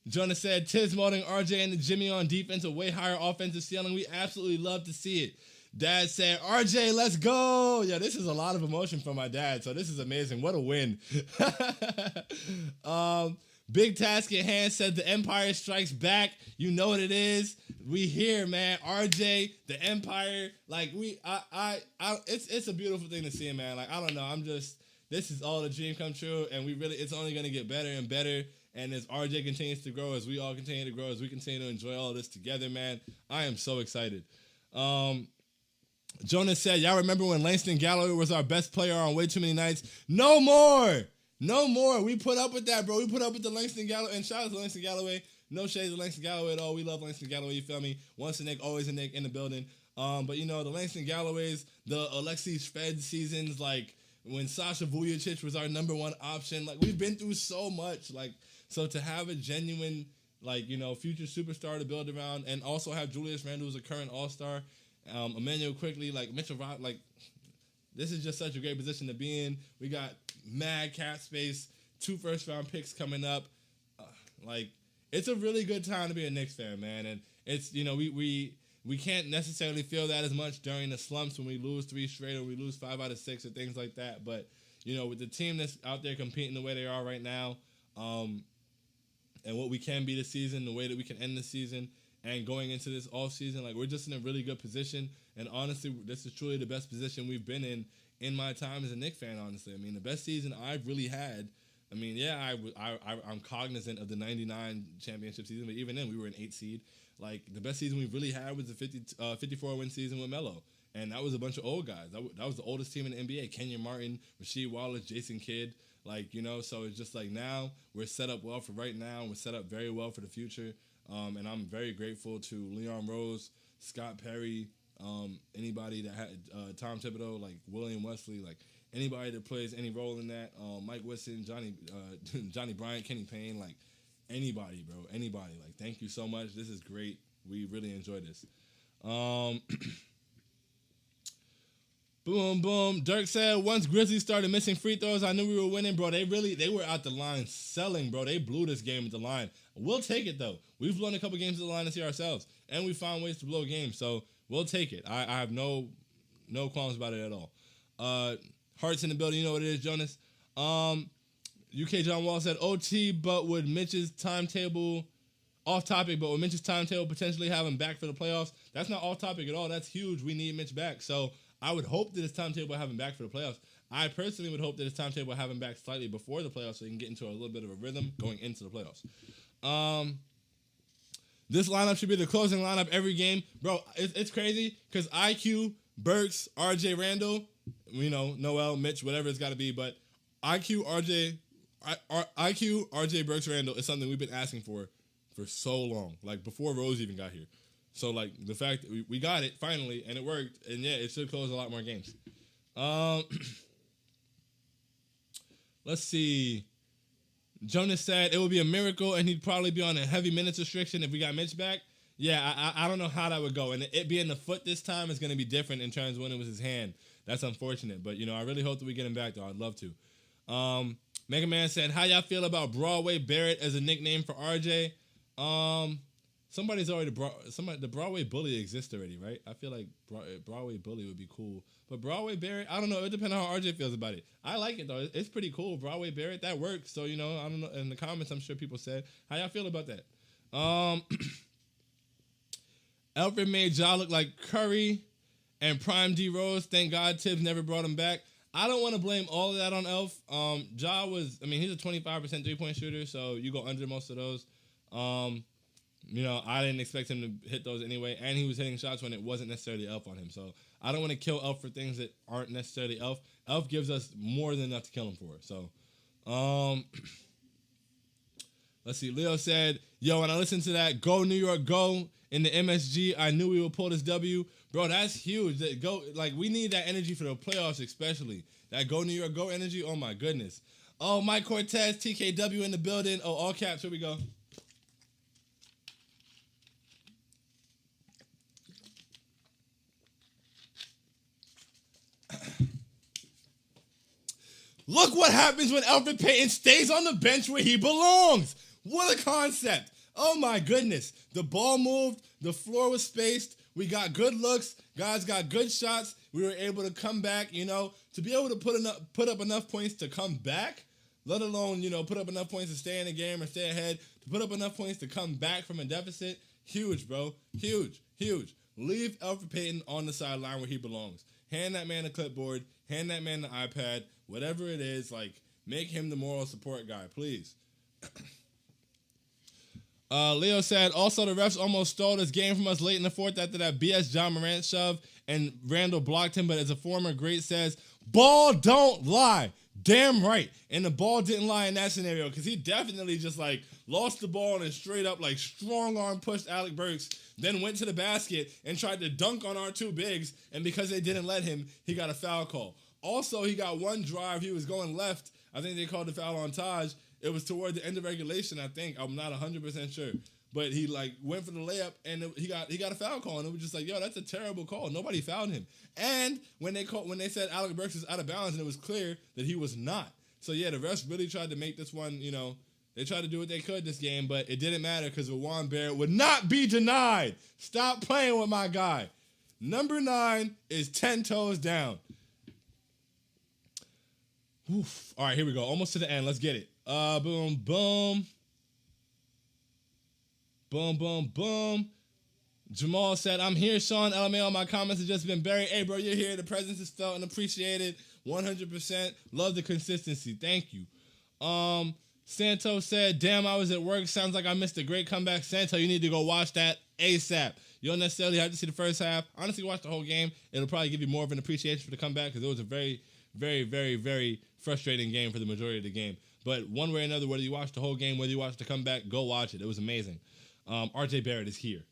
Jonas said, Tiz molding RJ and the Jimmy on defense, a way higher offensive ceiling. We absolutely love to see it. Dad said, RJ, let's go. Yeah, this is a lot of emotion from my dad, so this is amazing. What a win. Big task at hand said the Empire strikes back. You know what it is. We here, man. RJ, the Empire. Like, it's a beautiful thing to see, man. Like, I don't know. This is all a dream come true, and it's only going to get better and better. And as RJ continues to grow, as we all continue to grow, as we continue to enjoy all of this together, man, I am so excited. Jonas said, y'all remember when Langston Galloway was our best player on way too many nights? No more. No more. We put up with that, bro. We put up with the Langston Galloway. And shout out to Langston Galloway. No shades of Langston Galloway at all. We love Langston Galloway, you feel me? Once a Nick, always a Nick in the building. But, you know, the Langston Galloways, the Alexei Shved seasons, like when Sasha Vujacic was our number one option. Like, we've been through so much. Like, so to have a genuine, like, you know, future superstar to build around, and also have Julius Randle, who's a current all-star, Emmanuel Quickly, like Mitchell Rock, like, this is just such a great position to be in. We got mad cap space, 2 first-round picks coming up. Like, it's a really good time to be a Knicks fan, man. And it's, you know, we can't necessarily feel that as much during the slumps when we lose 3 straight or we lose 5 out of 6 or things like that. But, you know, with the team that's out there competing the way they are right now, and what we can be this season, the way that we can end the season, and going into this off season, like, we're just in a really good position. And honestly, this is truly the best position we've been in my time as a Knicks fan, honestly. I mean, the best season I've really had. I mean, yeah, I'm cognizant of the 99 championship season, but even then we were an 8 seed. Like, the best season we really had was the 54-win season with Melo. And that was a bunch of old guys. That was the oldest team in the NBA. Kenyon Martin, Rasheed Wallace, Jason Kidd. Like, you know, so it's just like now we're set up well for right now. We're set up very well for the future. And I'm very grateful to Leon Rose, Scott Perry, anybody that had Tom Thibodeau, like William Wesley, like anybody that plays any role in that. Mike Whitson, Johnny Bryant, Kenny Payne, like anybody, bro. Anybody. Like, thank you so much. This is great. We really enjoy this. Boom, boom. Dirk said, once Grizzlies started missing free throws, I knew we were winning, bro. They were out the line selling, bro. They blew this game at the line. We'll take it, though. We've blown a couple games at the line this year ourselves, and we found ways to blow games, so we'll take it. I have no qualms about it at all. Hearts in the building, you know what it is, Jonas. UK John Wall said, OT, but would Mitch's timetable, off topic, but would Mitch's timetable potentially have him back for the playoffs? That's not off topic at all. That's huge. We need Mitch back, so I would hope that his timetable will have him back for the playoffs. I personally would hope that his timetable will have him back slightly before the playoffs so he can get into a little bit of a rhythm going into the playoffs. This lineup should be the closing lineup every game. Bro, it's crazy because IQ, Burks, RJ Randall, you know, Noel, Mitch, whatever it's got to be, but IQ, RJ, Burks, Randall is something we've been asking for so long, like before Rose even got here. So, like, the fact that we got it finally, and it worked, and yeah, it should close a lot more games. Let's see. Jonas said it would be a miracle, and he'd probably be on a heavy minutes restriction if we got Mitch back. Yeah, I don't know how that would go, and it being the foot this time is going to be different in terms of when it was his hand. That's unfortunate, but, you know, I really hope that we get him back, though. I'd love to. Mega Man said, how y'all feel about Broadway Barrett as a nickname for RJ? Somebody's already the Broadway Bully exists already, right? I feel like Broadway Bully would be cool. But Broadway Barrett, I don't know. It depends on how RJ feels about it. I like it, though. It's pretty cool. Broadway Barrett, that works. So, you know, I don't know. In the comments, I'm sure people said, how y'all feel about that? Alfred made Ja look like Curry and Prime D Rose. Thank God Tibbs never brought him back. I don't want to blame all of that on Elf. Ja he's a 25% three-point shooter, so you go under most of those. You know, I didn't expect him to hit those anyway, and he was hitting shots when it wasn't necessarily Elf on him. So I don't want to kill Elf for things that aren't necessarily Elf. Elf gives us more than enough to kill him for. So, Let's see. Leo said, yo, when I listened to that Go New York Go in the MSG, I knew we would pull this W. Bro, that's huge. That go, like, we need that energy for the playoffs especially. That Go New York Go energy, oh my goodness. Oh, Mike Cortez, TKW in the building. Oh, all caps, here we go. Look what happens when Elfrid Payton stays on the bench where he belongs. What a concept. Oh my goodness. The ball moved. The floor was spaced. We got good looks. Guys got good shots. We were able to come back, you know, to be able to put up enough points to come back, let alone, you know, put up enough points to stay in the game or stay ahead, to put up enough points to come back from a deficit. Huge, bro. Huge, huge. Leave Elfrid Payton on the sideline where he belongs. Hand that man a clipboard. Hand that man the iPad. Whatever it is, like, make him the moral support guy, please. Leo said, also, the refs almost stole this game from us late in the fourth after that BS John Morant shove, and Randall blocked him, but as a former great says, ball don't lie. Damn right. And the ball didn't lie in that scenario, because he definitely just, like, lost the ball and straight up, like, strong arm pushed Alec Burks, then went to the basket and tried to dunk on our two bigs, and because they didn't let him, he got a foul call. Also, he got one drive. He was going left. I think they called the foul on Taj. It was toward the end of regulation, I think. I'm not 100% sure. But he, like, went for the layup, and he got a foul call. And it was just like, yo, that's a terrible call. Nobody fouled him. And when they said Alec Burks was out of bounds, and it was clear that he was not. So, yeah, the refs really tried to make this one, you know, they tried to do what they could this game, but it didn't matter because Juwan Barrett would not be denied. Stop playing with my guy. Number 9 is 10 toes down. Oof. All right, here we go. Almost to the end. Let's get it. Boom, boom. Boom, boom, boom. Jamal said, I'm here, Sean. LMAO, my comments have just been buried. Hey, bro, you're here. The presence is felt and appreciated 100%. Love the consistency. Thank you. Santo said, damn, I was at work. Sounds like I missed a great comeback. Santo, you need to go watch that ASAP. You don't necessarily have to see the first half. Honestly, watch the whole game. It'll probably give you more of an appreciation for the comeback because it was a very, very, very, very frustrating game for the majority of the game. But one way or another, whether you watch the whole game, whether you watch the comeback, go watch it. It was amazing. RJ Barrett is here.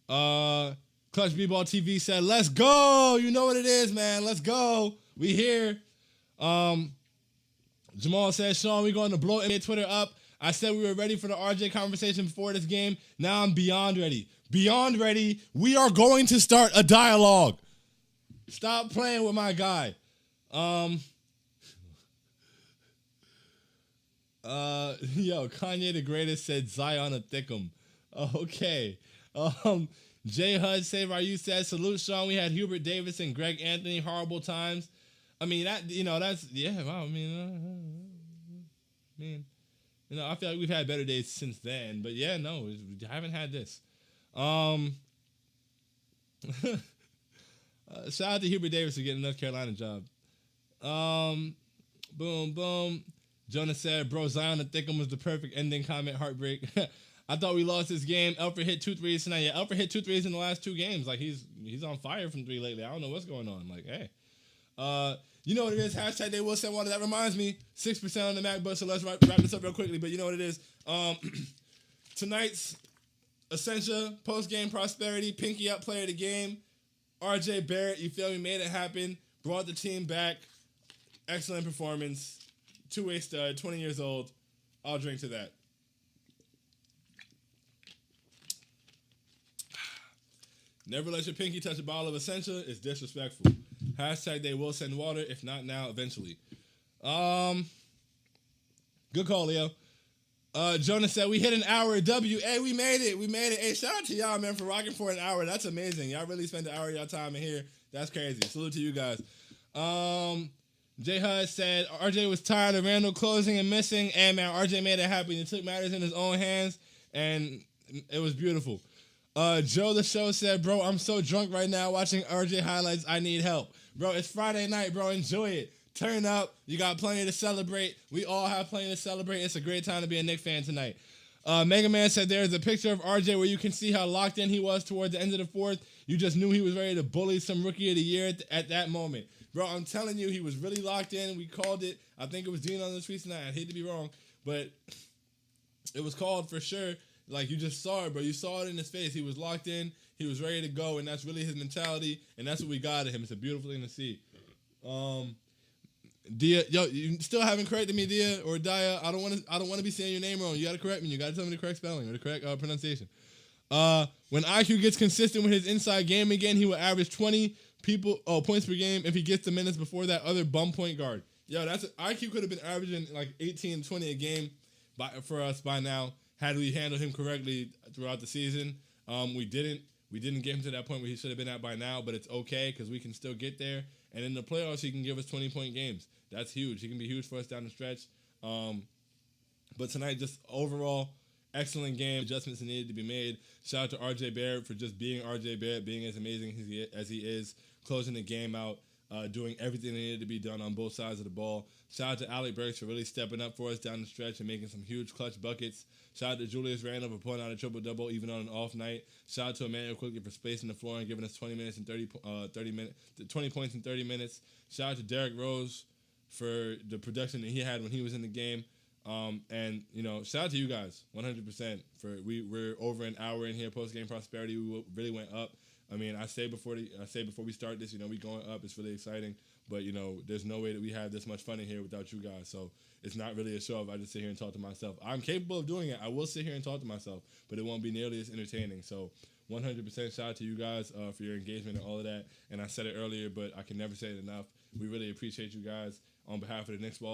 Clutch B-Ball TV said, let's go. You know what it is, man. Let's go. We here. Jamal says, Sean, we're going to blow NBA Twitter up. I said we were ready for the RJ conversation before this game. Now I'm beyond ready. Beyond ready. We are going to start a dialogue. Stop playing with my guy. Yo, Kanye the Greatest said Zion a Thickum. Okay. J Hud Save Our Youth said, salute Sean. We had Hubert Davis and Greg Anthony. Horrible times. I mean, that, you know, that's, yeah, wow, I mean, you know, I feel like we've had better days since then, but yeah, no, we haven't had this. Shout out to Hubert Davis for getting a North Carolina job. Boom, boom. Jonas said, bro, Zion the Thickum was the perfect ending comment, heartbreak. I thought we lost this game. Elfrid hit 2 threes tonight. Yeah, Elfrid hit 2 threes in the last 2 games. Like, he's on fire from 3 lately. I don't know what's going on. Like, hey. You know what it is. Hashtag they will send water. That reminds me, 6% on the MacBook, so let's wrap this up real quickly. But you know what it is. Tonight's Essentia, Postgame Prosperity, Pinky Up Player of the Game, RJ Barrett, you feel me, made it happen, brought the team back. Excellent performance. 2-way stud, 20 years old. I'll drink to that. Never let your pinky touch a bottle of Essentia. It's disrespectful. Hashtag they will send water. If not now, eventually. Good call, Leo. Jonas said, we hit an hour. W. Hey, we made it. We made it. Hey, shout out to y'all, man, for rocking for an hour. That's amazing. Y'all really spent an hour of y'all time in here. That's crazy. Salute to you guys. J Hud said, RJ was tired of Randall closing and missing. And, man, RJ made it happen. He took matters in his own hands, and it was beautiful. Joe the Show said, bro, I'm so drunk right now watching RJ highlights. I need help. Bro, it's Friday night, bro. Enjoy it. Turn up. You got plenty to celebrate. We all have plenty to celebrate. It's a great time to be a Knicks fan tonight. Mega Man said there's a picture of RJ where you can see how locked in he was towards the end of the fourth. You just knew he was ready to bully some rookie of the year at that moment. Bro, I'm telling you, he was really locked in. We called it. I think it was Dean on the tweets tonight. I hate to be wrong, but It was called for sure. Like, you just saw it, bro. You saw it in his face. He was locked in. He was ready to go, and that's really his mentality, and that's what we got at him. It's a beautiful thing to see. Dia, yo, you still haven't corrected me, Dia or Dia. I don't want to be saying your name wrong. You got to correct me. You got to tell me the correct spelling or the correct pronunciation. When IQ gets consistent with his inside game again, he will average 20 points per game if he gets the minutes before that other bum point guard. Yo, IQ could have been averaging like 18, 20 a game for us by now had we handled him correctly throughout the season. We didn't get him to that point where he should have been at by now, but it's okay because we can still get there. And in the playoffs, he can give us 20-point games. That's huge. He can be huge for us down the stretch. But tonight, just overall, excellent game. Adjustments that needed to be made. Shout out to R.J. Barrett for just being R.J. Barrett, being as amazing as he is, closing the game out, doing everything that needed to be done on both sides of the ball. Shout out to Alec Burks for really stepping up for us down the stretch and making some huge clutch buckets. Shout out to Julius Randle for pulling out a triple-double even on an off night. Shout out to Emmanuel Quickly for spacing the floor and giving us 20 points in 30 minutes. Shout out to Derrick Rose for the production that he had when he was in the game. And, shout out to you guys, 100%. We're over an hour in here, Postgame Prosperity. We really went up. I mean, I say before we start this, we going up. It's really exciting. But, there's no way that we have this much fun in here without you guys. So it's not really a show if I just sit here and talk to myself. I'm capable of doing it. I will sit here and talk to myself, but it won't be nearly as entertaining. So 100% shout out to you guys for your engagement and all of that. And I said it earlier, but I can never say it enough. We really appreciate you guys on behalf of the Knicks Ball.